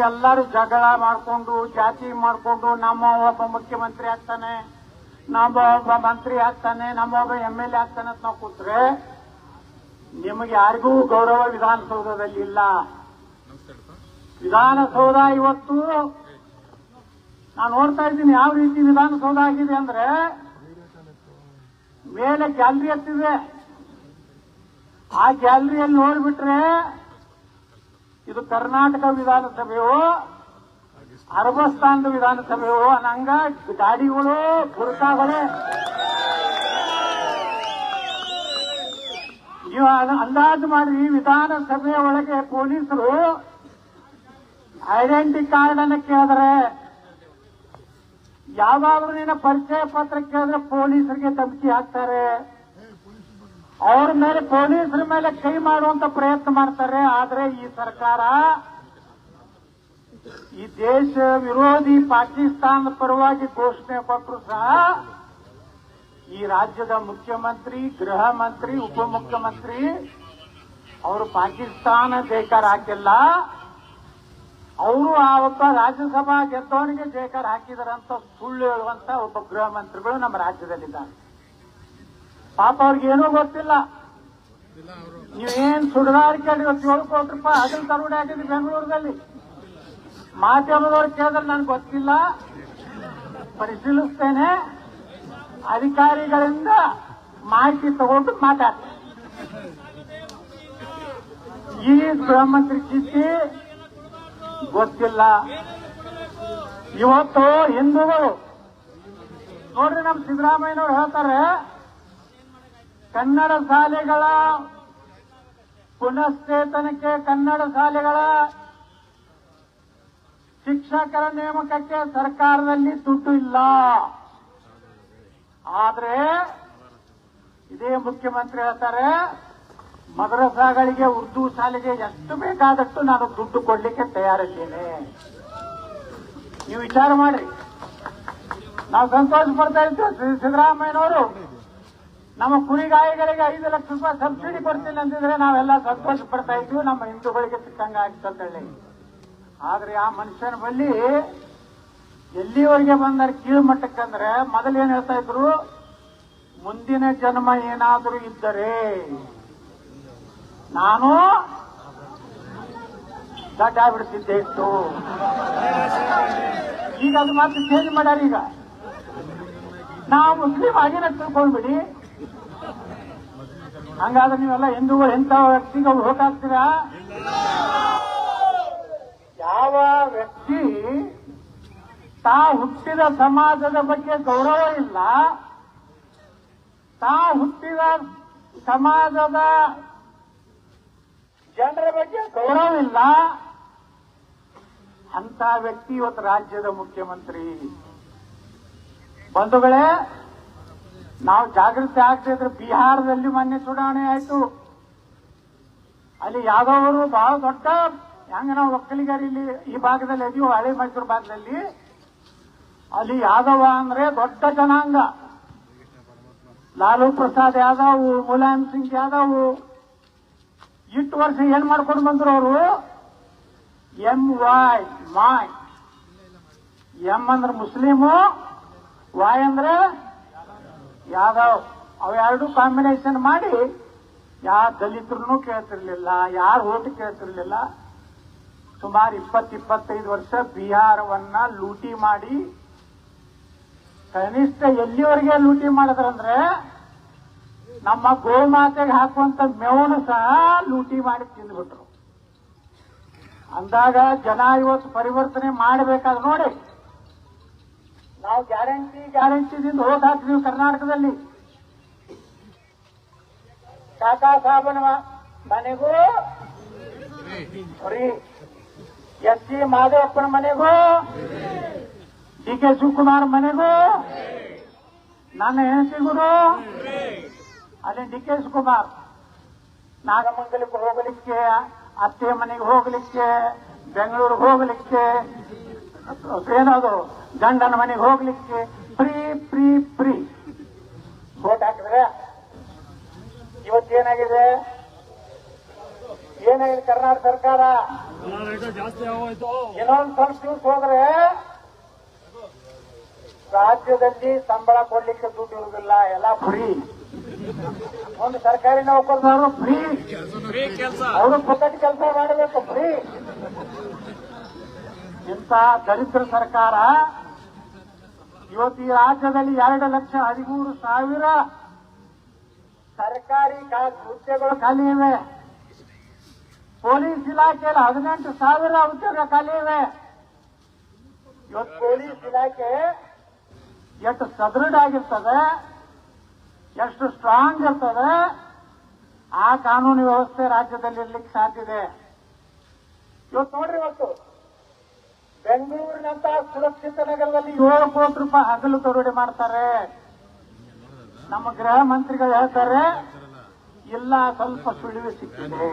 ಎಲ್ಲರೂ ಜಗಳ ಮಾಡಿಕೊಂಡು ಜಾತಿ ಮಾಡಿಕೊಂಡು ನಮ್ಮ ಒಬ್ಬ ಮುಖ್ಯಮಂತ್ರಿ ಆಗ್ತಾನೆ, ನಮ್ಮ ಒಬ್ಬ ಮಂತ್ರಿ ಆಗ್ತಾನೆ, ನಮ್ಮ ಒಬ್ಬ MLA ಆಗ್ತಾನೆ ಅಂತ ನಾವು ಕೂತ್ರೆ ನಿಮಗೆ ಯಾರಿಗೂ ಗೌರವ ವಿಧಾನಸೌಧದಲ್ಲಿ ಇಲ್ಲ. ವಿಧಾನಸೌಧ ಇವತ್ತು ನಾನು ನೋಡ್ತಾ ಇದ್ದೀನಿ ಯಾವ ರೀತಿ ವಿಧಾನಸೌಧ ಆಗಿದೆ ಅಂದ್ರೆ, ಮೇಲೆ ಗ್ಯಾಲರಿ ಹತ್ತಿದೆ. ಆ ಗ್ಯಾಲರಿಯಲ್ಲಿ ನೋಡ್ಬಿಟ್ರೆ ಇದು ಕರ್ನಾಟಕ ವಿಧಾನಸಭೆಯೋ ಅರಬಸ್ತಾನದ ವಿಧಾನಸಭೆಯೋ ಅನ್ನಂಗ ಗಾಡಿಗಳು ಬುರ್ಕಾಗಳೇ. ನೀವು ಅಂದಾಜು ಮಾಡ್ರಿ, ವಿಧಾನಸಭೆಯ ಒಳಗೆ ಪೊಲೀಸರು ಐಡೆಂಟಿ ಕಾರ್ಡ್ ಅನ್ನು ಕೇಳಿದ್ರೆ, ಯಾವಾಗಲೂ ನಿನ್ನ ಪರಿಚಯ ಪತ್ರ ಕೇಳಿದ್ರೆ ಪೊಲೀಸರಿಗೆ ಧಮಕಿ ಹಾಕ್ತಾರೆ, ಅವ್ರ ಮೇಲೆ ಪೊಲೀಸರ ಮೇಲೆ ಕೈ ಮಾಡುವಂತ ಪ್ರಯತ್ನ ಮಾಡ್ತಾರೆ. ಆದ್ರೆ ಈ ಸರ್ಕಾರ ಈ ದೇಶ ವಿರೋಧಿ ಪಾಕಿಸ್ತಾನದ ಪರವಾಗಿ ಘೋಷಣೆ ಕೊಟ್ಟರು ಸಹ ಈ ರಾಜ್ಯದ ಮುಖ್ಯಮಂತ್ರಿ, ಗೃಹ ಮಂತ್ರಿ, ಉಪಮುಖ್ಯಮಂತ್ರಿ ಅವರು ಪಾಕಿಸ್ತಾನ ಜೈಕಾರ ಹಾಕಿಲ್ಲ. ಅವರು ಆ ಒಬ್ಬ ರಾಜ್ಯಸಭಾ ಗೆದ್ದವನಿಗೆ ಜೈಕಾರ ಹಾಕಿದಾರಂತ ಸುಳ್ಳು ಹೇಳುವಂತ ಒಬ್ಬ ಗೃಹ ಮಂತ್ರಿಗಳು ನಮ್ಮ ರಾಜ್ಯದಲ್ಲಿದ್ದಾರೆ. ಪಾಪ ಅವ್ರಿಗೇನೂ ಗೊತ್ತಿಲ್ಲ. ನೀವೇನ್ ಸುಡುಗಾರಿಕೆ 7 ಕೋಟಿ ರೂಪಾಯಿ ಹಗಲು ತರುಣೆ ಆಗಿದೆ ಬೆಂಗಳೂರಲ್ಲಿ. ಮಾಧ್ಯಮದವ್ರು ಕೇಳಿದ್ರೆ ನನ್ಗೆ ಗೊತ್ತಿಲ್ಲ, ಪರಿಶೀಲಿಸ್ತೇನೆ, ಅಧಿಕಾರಿಗಳಿಂದ ಮಾಹಿತಿ ತಗೊಂಡು ಮಾತಾಡ್ತೇನೆ. ಈ ಗೃಹ ಮಂತ್ರಿ ಸ್ಥಿತಿ ಗೊತ್ತಿಲ್ಲ. ಇವತ್ತು ಹಿಂದೂಗಳು ನೋಡ್ರಿ, ನಮ್ಮ ಸಿದ್ದರಾಮಯ್ಯನವರು ಹೇಳ್ತಾರೆ ಕನ್ನಡ ಶಾಲೆಗಳ ಪುನಶ್ಚೇತನಕ್ಕೆ, ಕನ್ನಡ ಶಾಲೆಗಳ ಶಿಕ್ಷಕರ ನೇಮಕಕ್ಕೆ ಸರ್ಕಾರದಲ್ಲಿ ದುಡ್ಡು ಇಲ್ಲ. ಆದ್ರೆ ಇದೇ ಮುಖ್ಯಮಂತ್ರಿ ಹೇಳ್ತಾರೆ ಮದ್ರಸಾಗಳಿಗೆ, ಉರ್ದು ಶಾಲೆಗೆ ಎಷ್ಟು ಬೇಕಾದಷ್ಟು ನಾನು ದುಡ್ಡು ಕೊಡ್ಲಿಕ್ಕೆ ತಯಾರಿದ್ದೇನೆ. ನೀವು ವಿಚಾರ ಮಾಡ್ರಿ. ನಾವು ಸಂತೋಷ ಪಡ್ತಾ ಇದ್ದೇವೆ. ಸಿದ್ದರಾಮಯ್ಯನವರು ನಮ್ಮ ಕುರಿಗಾಯಿಗಳಿಗೆ 5 ಲಕ್ಷ ರೂಪಾಯಿ ಸಬ್ಸಿಡಿ ಕೊಡ್ತೀನಿ ಅಂತಿದ್ರೆ ನಾವೆಲ್ಲ ಸಂತೋಷ ಪಡ್ತಾ ಇದ್ವಿ, ನಮ್ಮ ಹಿಂದೂಗಳಿಗೆ ಸಿಕ್ಕಂಗ ಆಗ್ತಂತೇಳಿ. ಆದ್ರೆ ಆ ಮನುಷ್ಯನ ಬಳಿ ಎಲ್ಲಿವರೆಗೆ ಬಂದಾರೆ ಕೀಳುಮಟ್ಟಕ್ಕಂದ್ರೆ, ಮೊದಲು ಏನ್ ಹೇಳ್ತಾ ಇದ್ರು, ಮುಂದಿನ ಜನ್ಮ ಏನಾದರೂ ಇದ್ದರೆ ನಾನು ದಡ್ಡ ಬಿಡ್ತಿದ್ದೆ ಇತ್ತು. ಈಗ ಅದು ಮಾತ್ರ ಚೇಂಜ್ ಮಾಡ್ಯಾರ. ಈಗ ನಾವು ಮುಸ್ಲಿಂ ಆಗಿನ ತಿಳ್ಕೊಂಡ್ಬಿಡಿ. ಹಂಗಾದ್ರೆ ನೀವೆಲ್ಲ ಹಿಂದೂಗಳು ಎಂತ ವ್ಯಕ್ತಿಗೆ ವೋಟ್ ಹಾಕ್ತೀರಾ? ಯಾವ ವ್ಯಕ್ತಿ ತಾ ಹುಟ್ಟಿದ ಸಮಾಜದ ಬಗ್ಗೆ ಗೌರವ ಇಲ್ಲ, ತಾ ಹುಟ್ಟಿದ ಸಮಾಜದ ಜನರ ಬಗ್ಗೆ ಗೌರವ ಇಲ್ಲ, ಅಂತ ವ್ಯಕ್ತಿ ಇವತ್ತು ರಾಜ್ಯದ ಮುಖ್ಯಮಂತ್ರಿ. ಬಂಧುಗಳೇ, ನಾವು ಜಾಗೃತಿ ಆಗ್ತಿದ್ರೆ ಬಿಹಾರದಲ್ಲಿ ಮೊನ್ನೆ ಚುನಾವಣೆ ಆಯ್ತು. ಅಲ್ಲಿ ಯಾದವ್ ಅವರು ಬಹಳ ದೊಡ್ಡ, ಹೆಂಗ ನಾವು ಒಕ್ಕಲಿಗರು ಇಲ್ಲಿ ಈ ಭಾಗದಲ್ಲಿ ಅದೀವಿ, ಹಳೆ ಮೈಸೂರು ಭಾಗದಲ್ಲಿ, ಅಲ್ಲಿ ಯಾದವ ಅಂದ್ರೆ ದೊಡ್ಡ ಜನಾಂಗ. ಲಾಲೂ ಪ್ರಸಾದ್ ಯಾದವ್, ಮುಲಾಯಂ ಸಿಂಗ್ ಯಾದವ್, ಇಷ್ಟು ವರ್ಷ ಏನ್ ಮಾಡ್ಕೊಂಡು ಬಂದ್ರು ಅವರು? MY ಮಾಯ್. ಎಂ ಅಂದ್ರೆ ಮುಸ್ಲಿಮು, ವಾಯ್ ಅಂದ್ರೆ ಯಾದವ್. ಅವೆರಡು ಕಾಂಬಿನೇಷನ್ ಮಾಡಿ ಯಾರು ದಲಿತರನ್ನು ಕೇಳ್ತಿರ್ಲಿಲ್ಲ, ಯಾರು ಓಟ್ ಕೇಳ್ತಿರ್ಲಿಲ್ಲ. ಸುಮಾರು 20-25 ವರ್ಷ ಬಿಹಾರವನ್ನ ಲೂಟಿ ಮಾಡಿ, ಕನಿಷ್ಠ ಎಲ್ಲಿವರೆಗೆ ಲೂಟಿ ಮಾಡಿದ್ರಂದ್ರೆ ನಮ್ಮ ಗೋಮಾತೆಗೆ ಹಾಕುವಂತ ಮೇವನ್ನು ಸಹ ಲೂಟಿ ಮಾಡಿ ತಿಂದ್ಬಿಟ್ರು. ಅಂದಾಗ ಜನ ಇವತ್ತು ಪರಿವರ್ತನೆ ಮಾಡಬೇಕಾದ್ರೆ ನೋಡಿ, ನಾವು ಗ್ಯಾರಂಟಿದಿಂದ ಹೋದ್ ಹಾಕ್ತೀವಿ ಕರ್ನಾಟಕದಲ್ಲಿ. ಕಾಕಾ ಸಾಬನ ಮನೆಗೂ ಫ್ರೀ, SC ಮಾದೇವಪ್ಪನ ಮನೆಗೂ, DK ಶಿವಕುಮಾರ್ ಮನೆಗೂ, ನನ್ನ ಹೆಂಡತಿಗೂ, ಅಲ್ಲಿ DK ಶಿವಕುಮಾರ್ ನಾಗಮಂಗಲಕ್ಕೆ ಹೋಗಲಿಕ್ಕೆ, ಅತ್ತೆ ಮನೆಗೆ ಹೋಗ್ಲಿಕ್ಕೆ, ಬೆಂಗಳೂರಿಗೆ ಹೋಗ್ಲಿಕ್ಕೆ, ಏನದು ಗಂಡನ ಮನೆಗೆ ಹೋಗ್ಲಿಕ್ಕೆ ಫ್ರೀ ಫ್ರೀ ಫ್ರೀ ವೋಟ್ ಹಾಕಿದ್ರೆ ಇವತ್ತೇನಾಗಿದೆ? ಏನಾಗಿದೆ ಕರ್ನಾಟಕ ಸರ್ಕಾರ ಜಾಸ್ತಿ ಆಗೋಯ್ತು. ಇನ್ನೊಂದು ಸ್ವಲ್ಪ ದಿವಸ ಹೋದ್ರೆ ರಾಜ್ಯದಲ್ಲಿ ಸಂಬಳ ಕೊಡ್ಲಿಕ್ಕೆ ದುಡ್ಡು ಇರುವುದಿಲ್ಲ, ಎಲ್ಲ ಫ್ರೀ. ಒಂದು ಸರ್ಕಾರಿ ನೌಕರರು ಫ್ರೀ, ಅವರು ಪುಕ್ಕಟಿ ಕೆಲಸ ಮಾಡಬೇಕು ಫ್ರೀ. ಇಂಥ ದರಿದ್ರ ಸರ್ಕಾರ ಇವತ್ತು ಈ ರಾಜ್ಯದಲ್ಲಿ 2,13,000 ಸರ್ಕಾರಿ ಹುದ್ದೆಗಳು ಖಾಲಿ ಇವೆ. ಪೊಲೀಸ್ ಇಲಾಖೆಯಲ್ಲಿ 18,000 ಉದ್ಯೋಗ ಖಾಲಿ ಇವೆ. ಇವತ್ತು ಪೊಲೀಸ್ ಇಲಾಖೆ ಎಷ್ಟು ಸದೃಢ ಆಗಿರ್ತದೆ, ಎಷ್ಟು ಸ್ಟ್ರಾಂಗ್ ಇರ್ತದೆ, ಆ ಕಾನೂನು ವ್ಯವಸ್ಥೆ ರಾಜ್ಯದಲ್ಲಿ ಇರ್ಲಿಕ್ಕೆ ಸಾಧ್ಯ ಇದೆ. ಇವತ್ತು ನೋಡ್ರಿ, ಇವತ್ತು ಬೆಂಗಳೂರಿನಂತ ಸುರಕ್ಷಿತ ನಗರದಲ್ಲಿ 7 ಕೋಟಿ ರೂಪಾಯಿ ಹಗಲು ದರೋಡೆ ಮಾಡ್ತಾರೆ. ನಮ್ಮ ಗೃಹ ಮಂತ್ರಿಗಳು ಹೇಳ್ತಾರೆ ಇಲ್ಲ, ಸ್ವಲ್ಪ ಸುಳಿವು ಸಿಕ್ಕಿದೆ.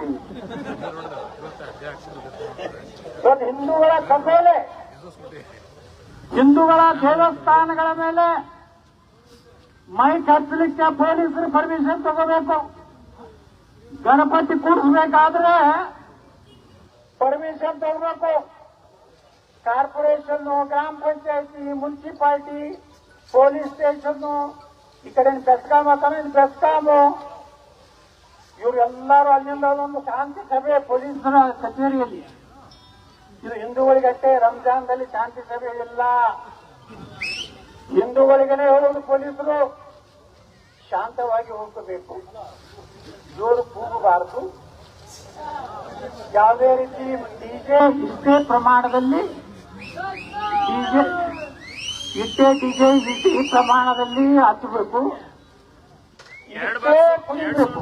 ಇವತ್ತು ಹಿಂದೂಗಳ ಕಸೋಲೆ, ಹಿಂದೂಗಳ ದೇವಸ್ಥಾನಗಳ ಮೇಲೆ ಮೈಕ್ ಹಚ್ಚಲಿಕ್ಕೆ ಪೊಲೀಸರು ಪರ್ಮಿಷನ್ ತಗೋಬೇಕು. ಗಣಪತಿ ಕೂಡಿಸಬೇಕಾದ್ರೆ ಪರ್ಮಿಷನ್ ತಗೋಬೇಕು. ಕಾರ್ಪೊರೇಷನ್, ಗ್ರಾಮ ಪಂಚಾಯತಿ, ಮುನ್ಸಿಪಾಲಿಟಿ, ಪೊಲೀಸ್ ಸ್ಟೇಷನ್, ಈ ಕಡೆ ಬೆಸ್ಕಾಂ ಅಂತಾನೆ ಬೆಸ್ಕಾಮು, ಇವರೆಲ್ಲರೂ ಅಲ್ಲಿಂದ ಒಂದು ಶಾಂತಿ ಸಭೆ ಪೊಲೀಸರ ಕಚೇರಿಯಲ್ಲಿ. ಇದು ಹಿಂದೂಗಳಿಗಷ್ಟೇ, ರಂಜಾನ್ದಲ್ಲಿ ಶಾಂತಿ ಸಭೆ ಇಲ್ಲ. ಹಿಂದೂಗಳಿಗೇ ಹೇಳೋದು ಪೊಲೀಸರು ಶಾಂತವಾಗಿ ಹೋಗಬೇಕು, ಜೋರು ಕೂಗಬಾರದು. ಯಾವುದೇ ರೀತಿ ಡಿಜೆ ಇಷ್ಟೇ ಪ್ರಮಾಣದಲ್ಲಿ ಡಿಜೆ ಈ ಪ್ರಮಾಣದಲ್ಲಿ ಹಚ್ಚಬೇಕು, ಇಷ್ಟೇ ಕುಣಿಬೇಕು.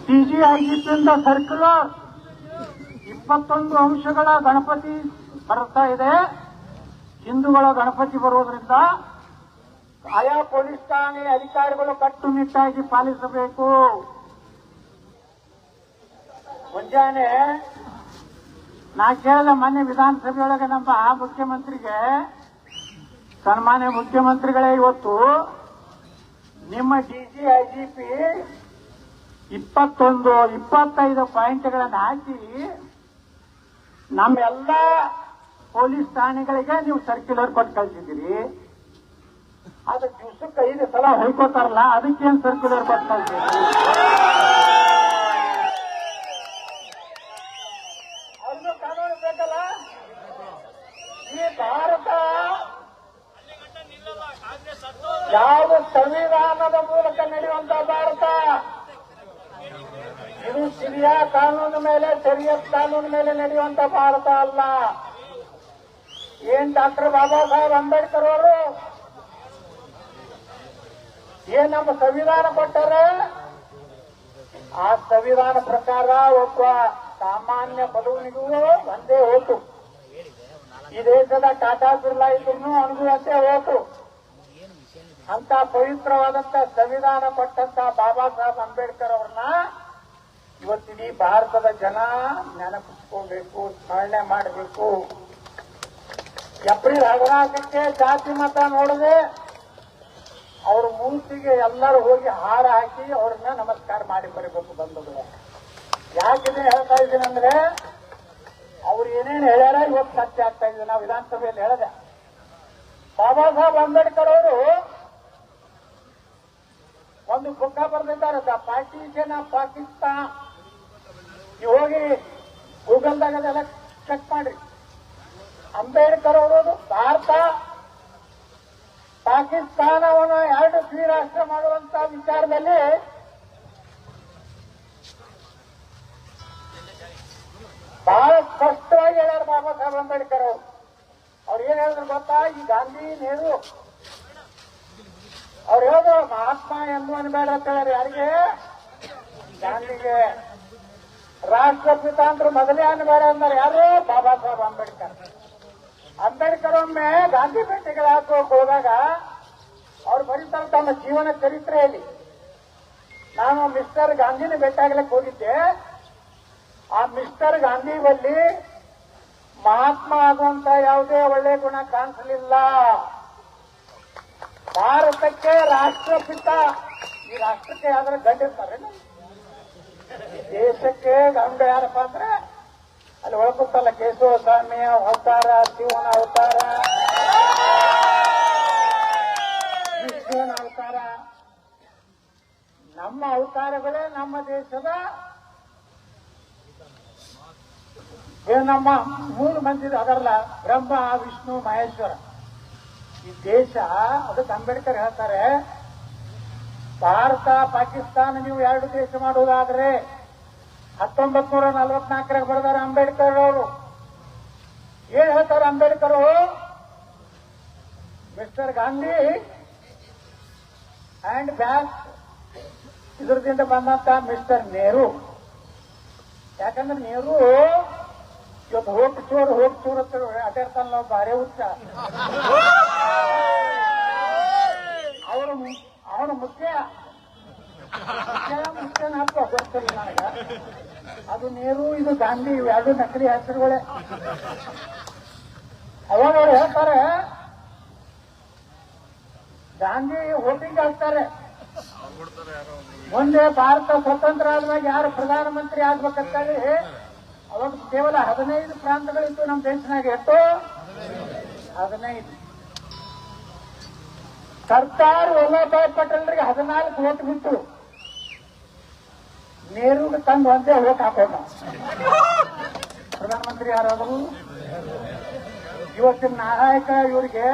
DGIGPಯಿಂದ ಸರ್ಕ್ಯುಲರ್ 21 ಅಂಶಗಳ ಗಣಪತಿ ಬರ್ತಾ ಇದೆ. ಹಿಂದೂಗಳ ಗಣಪತಿ ಬರುವುದರಿಂದ ಆಯಾ ಪೊಲೀಸ್ ಠಾಣೆ ಅಧಿಕಾರಿಗಳು ಕಟ್ಟುನಿಟ್ಟಾಗಿ ಪಾಲಿಸಬೇಕು. ಮುಂಜಾನೆ ನಾ ಕೇಳಿದ ಮೊನ್ನೆ ವಿಧಾನಸಭೆಯೊಳಗೆ ನಮ್ಮ ಮುಖ್ಯಮಂತ್ರಿಗೆ, ಸನ್ಮಾನ್ಯ ಮುಖ್ಯಮಂತ್ರಿಗಳೇ, ಇವತ್ತು ನಿಮ್ಮ DGIGP 25 ಪಾಯಿಂಟ್ಗಳನ್ನು ಹಾಕಿ ನಮ್ಮೆಲ್ಲ ಪೊಲೀಸ್ ಠಾಣೆಗಳಿಗೆ ನೀವು ಸರ್ಕ್ಯುಲರ್ ಕೊಟ್ಟು ಕಳಿಸಿದ್ದೀರಿ. ಅದು ದಿವಸಕ್ಕೆ 5 ಸಲ ಹೊಯ್ಕೋತಾರಲ್ಲ, ಅದಕ್ಕೇನು ಸರ್ಕ್ಯುಲರ್ ಕೊಟ್ಟು ಕಳಿಸಿದ್ರಿ? ಅದು ಕಾನೂನು ಬೇಕಲ್ಲ. ಈ ಭಾರತ ಯಾವ ಸಂವಿಧಾನದ ಮೂಲಕ ನಡೆಯುವಂತ ಭಾರತ, ಇದು ಸಿರಿಯಾ ಕಾನೂನು ಮೇಲೆ, ಶರಿಯತ್ ಕಾನೂನು ಮೇಲೆ ನಡೆಯುವಂತ ಭಾರತ ಅಲ್ಲ. ಏನ್ ಡಾಕ್ಟರ್ ಬಾಬಾ ಸಾಹೇಬ್ ಅಂಬೇಡ್ಕರ್ ಅವರು ಏನ್ ನಮ್ಮ ಸಂವಿಧಾನ ಕೊಟ್ಟಾರೆ, ಆ ಸಂವಿಧಾನ ಪ್ರಕಾರ ಒಬ್ಬ ಸಾಮಾನ್ಯ ಬಡವನಿಗೂ ಒಂದೇ ಓಟು. ಈ ದೇಶದ ಟಾಟಾ ಬಿರ್ಲಾ ಇದ್ರು ಅವನಿಗೂ ಒಂದೇ ಓಟು. ಅಂತ ಪವಿತ್ರವಾದಂತ ಸಂವಿಧಾನ ಕೊಟ್ಟಂತ ಬಾಬಾ ಸಾಹೇಬ್ ಅಂಬೇಡ್ಕರ್ ಅವ್ರನ್ನ ಇವತ್ತಿಡೀ ಭಾರತದ ಜನ ನೆನಪಿಸ್ಕೋಬೇಕು, ಸ್ಮರಣೆ ಮಾಡಬೇಕು. ಏಪ್ರಿಲ್ 14ಕ್ಕೆ ಜಾತಿ ಮತ ನೋಡದೆ ಅವ್ರ ಮೂರ್ತಿಗೆ ಎಲ್ಲರೂ ಹೋಗಿ ಹಾರ ಹಾಕಿ ಅವ್ರನ್ನ ನಮಸ್ಕಾರ ಮಾಡಿ ಬರಬೇಕು ಬಂಧುಗಳೇ. ಯಾಕಿದೆ ಹೇಳ್ತಾ ಇದ್ದೀನಿ ಅಂದ್ರೆ, ಅವ್ರು ಏನೇನು ಹೇಳ್ಯಾರ ಇವತ್ತು ಸತ್ಯ ಆಗ್ತಾ ಇದೆ. ನಾವು ವಿಧಾನಸಭೆಯಲ್ಲಿ ಹೇಳಿದೆ, ಬಾಬಾ ಸಾಹೇಬ್ ಅಂಬೇಡ್ಕರ್ ಅವರು ಒಂದು ಪುಸ್ತಕ ಬರೆದಿದ್ದಾರೆ, ದ ಪಾರ್ಟಿಷನ್ ಆಫ್ ಪಾಕಿಸ್ತಾನ್. ನೀವು ಹೋಗಿ ಗೂಗಲ್ದಾಗ ಅದೆಲ್ಲ ಚೆಕ್ ಮಾಡ್ರಿ. ಅಂಬೇಡ್ಕರ್ ಅವರು ಭಾರತ ಪಾಕಿಸ್ತಾನವನ್ನು 2 ದ್ವಿರಾಷ್ಟ್ರ ಮಾಡುವಂತ ವಿಚಾರದಲ್ಲಿ ಬಹಳ ಸ್ಪಷ್ಟವಾಗಿ ಹೇಳ್ಯಾರ ಬಾಬಾ ಸಾಹೇಬ್ ಅಂಬೇಡ್ಕರ್ ಅವರು. ಅವ್ರು ಏನ್ ಹೇಳಿದ್ರು ಗೊತ್ತಾ, ಈ ಗಾಂಧಿ ನೆಹರು ಅವ್ರು ಹೇಳಿದ್ರು ಮಹಾತ್ಮ ಎಂದು ಅನ್ಬೇಡ ಅಂತ ಹೇಳ್ಯಾರ. ಯಾರಿಗೆ? ಗಾಂಧಿಗೆ. ರಾಷ್ಟ್ರಪಿತ ಅಂದ್ರೆ ಮೊದಲೇ ಅನ್ಬೇಡ ಅಂದ್ರೆ ಯಾರು? ಬಾಬಾ ಸಾಹೇಬ್ ಅಂಬೇಡ್ಕರ್. ಅಂಬೇಡ್ಕರ್ ಒಮ್ಮೆ ಗಾಂಧಿ ಭೇಟಿಗೆ ಹೋದಾಗ ಅವ್ರು ಬರೀತಾರೆ ತಮ್ಮ ಜೀವನ ಚರಿತ್ರೆಯಲ್ಲಿ, ನಾನು ಮಿಸ್ಟರ್ ಗಾಂಧಿನ ಭೇಟಿಯಾಗಲಿಕ್ಕೆ ಹೋಗಿದ್ದೆ. ಆ ಮಿಸ್ಟರ್ ಗಾಂಧಿ ಬಳಿ ಮಹಾತ್ಮ ಆಗುವಂತ ಯಾವುದೇ ಒಳ್ಳೆ ಗುಣ ಕಾಣಿಸಲಿಲ್ಲ. ಭಾರತಕ್ಕೆ ರಾಷ್ಟ್ರಪಿತ, ಈ ರಾಷ್ಟ್ರಕ್ಕೆ ಯಾವ್ದಾರು ಗಂಡಿರ್ತಾರೆ? ದೇಶಕ್ಕೆ ಗಂಡ ಯಾರಪ್ಪ ಅಂದ್ರೆ ಅಲ್ಲಿ ಒಳಗುತ್ತಲ್ಲ ಕೇಶವ ಸ್ವಾಮಿ ಅವತಾರ, ಶಿವನ ಅವತಾರ, ವಿಷ್ಣುವಿನ ಅವತಾರ. ನಮ್ಮ ಅವತಾರಗಳೇ ನಮ್ಮ ದೇಶದ ನಮ್ಮ 3 ಮಂದಿ ಅದರಲ್ಲ, ಬ್ರಹ್ಮ ವಿಷ್ಣು ಮಹೇಶ್ವರ. ಈ ದೇಶ ಅದಕ್ಕೆ ಅಂಬೇಡ್ಕರ್ ಹೇಳ್ತಾರೆ, ಭಾರತ ಪಾಕಿಸ್ತಾನ ನೀವು 2 ದೇಶ ಮಾಡುವುದಾದ್ರೆ 1944 ಬರೆದಾರೆ ಅಂಬೇಡ್ಕರ್ ಅವರು. ಏನ್ ಹೇಳ್ತಾರೆ Ambedkar? Mister Gandhi and back ಇದರದಿಂದ ಬಂದಂತ ಮಿಸ್ಟರ್ ನೆಹರು. ಯಾಕಂದ್ರೆ ನೆಹರು ಇವತ್ತು ಹೋಗಿ ಚೂರು ಅಡ್ಡಾಡ್ತಾನ ನಾವು ಭಾರಿ ಹುಚ್ಚ. ಅವನು ಮುಖ್ಯ ಹಾಕೋ ಗೊತ್ತಿಲ್ಲ ನನಗ. ಅದು ನೆಹರು, ಇದು ಗಾಂಧಿ, ಇವೆರಡು ನಕಲಿ ಹೆಸರುಗಳೇ. ಅವಾಗ ಅವ್ರು ಹೇಳ್ತಾರೆ, ಗಾಂಧಿ ವೋಟಿಂಗ್ ಹಾಕ್ತಾರೆ. ಮುಂದೆ ಭಾರತ ಸ್ವತಂತ್ರ ಆದ್ಮೇಲೆ ಯಾರು ಪ್ರಧಾನಮಂತ್ರಿ ಆಗ್ಬೇಕಂತೇಳಿ ಅವಾಗ ಕೇವಲ 15 ಪ್ರಾಂತಗಳಿತ್ತು ನಮ್ಮ ದೇಶನಾಗ. ಎಷ್ಟು? 15. ಸರ್ದಾರ್ ವಲ್ಲಭಭಾಯ್ ಪಟೇಲ್ರಿಗೆ 14 ವೋಟ್ ಬಿಟ್ಟು ನೆಹರುಗೆ ತಂದು ಒಂದೇ ವೋಟ್ ಹಾಕೋಣ. ಪ್ರಧಾನಮಂತ್ರಿ ಯಾರಾದ್ರು ಇವತ್ತಿನ ನಾಯಕ ಇವರಿಗೆ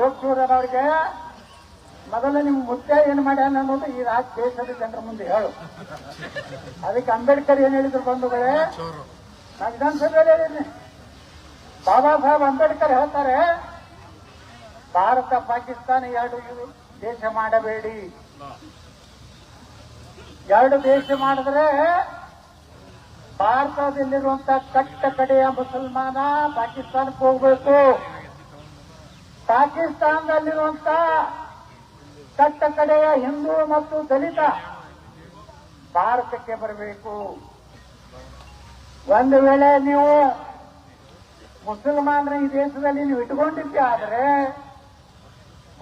ಹೋಗ್ಚೂರವ್ರಿಗೆ ಮೊದಲ ನಿಮ್ಮ ಮುದ್ದೆ ಏನ್ ಮಾಡ್ಯಾನ ಅನ್ನೋದು ಈ ದೇಶದ ಜನರ ಮುಂದೆ ಹೇಳು. ಅದಕ್ಕೆ ಅಂಬೇಡ್ಕರ್ ಏನ್ ಹೇಳಿದ್ರು ಬಂಧುಗಳೇ, ನಾ ವಿಧಾನಸಭೆಯಲ್ಲಿ ಹೇಳಿದ್ದೀನಿ, ಬಾಬಾ ಸಾಹೇಬ್ ಅಂಬೇಡ್ಕರ್ ಹೇಳ್ತಾರೆ, ಭಾರತ ಪಾಕಿಸ್ತಾನ 2 ದೇಶ ಮಾಡಬೇಡಿ. 2 ದೇಶ ಮಾಡಿದ್ರೆ ಭಾರತದಲ್ಲಿರುವಂತ ಕಟ್ಟ ಕಡೆಯ ಮುಸಲ್ಮಾನ ಪಾಕಿಸ್ತಾನಕ್ಕೆ ಹೋಗ್ಬೇಕು, ಪಾಕಿಸ್ತಾನದಲ್ಲಿರುವಂತ ಕಟ್ಟ ಕಡೆಯ ಹಿಂದೂ ಮತ್ತು ದಲಿತ ಭಾರತಕ್ಕೆ ಬರಬೇಕು. ಒಂದು ವೇಳೆ ನೀವು ಮುಸಲ್ಮಾನರ ಈ ದೇಶದಲ್ಲಿ ನೀವು ಇಟ್ಕೊಂಡಿದ್ದೆ ಆದರೆ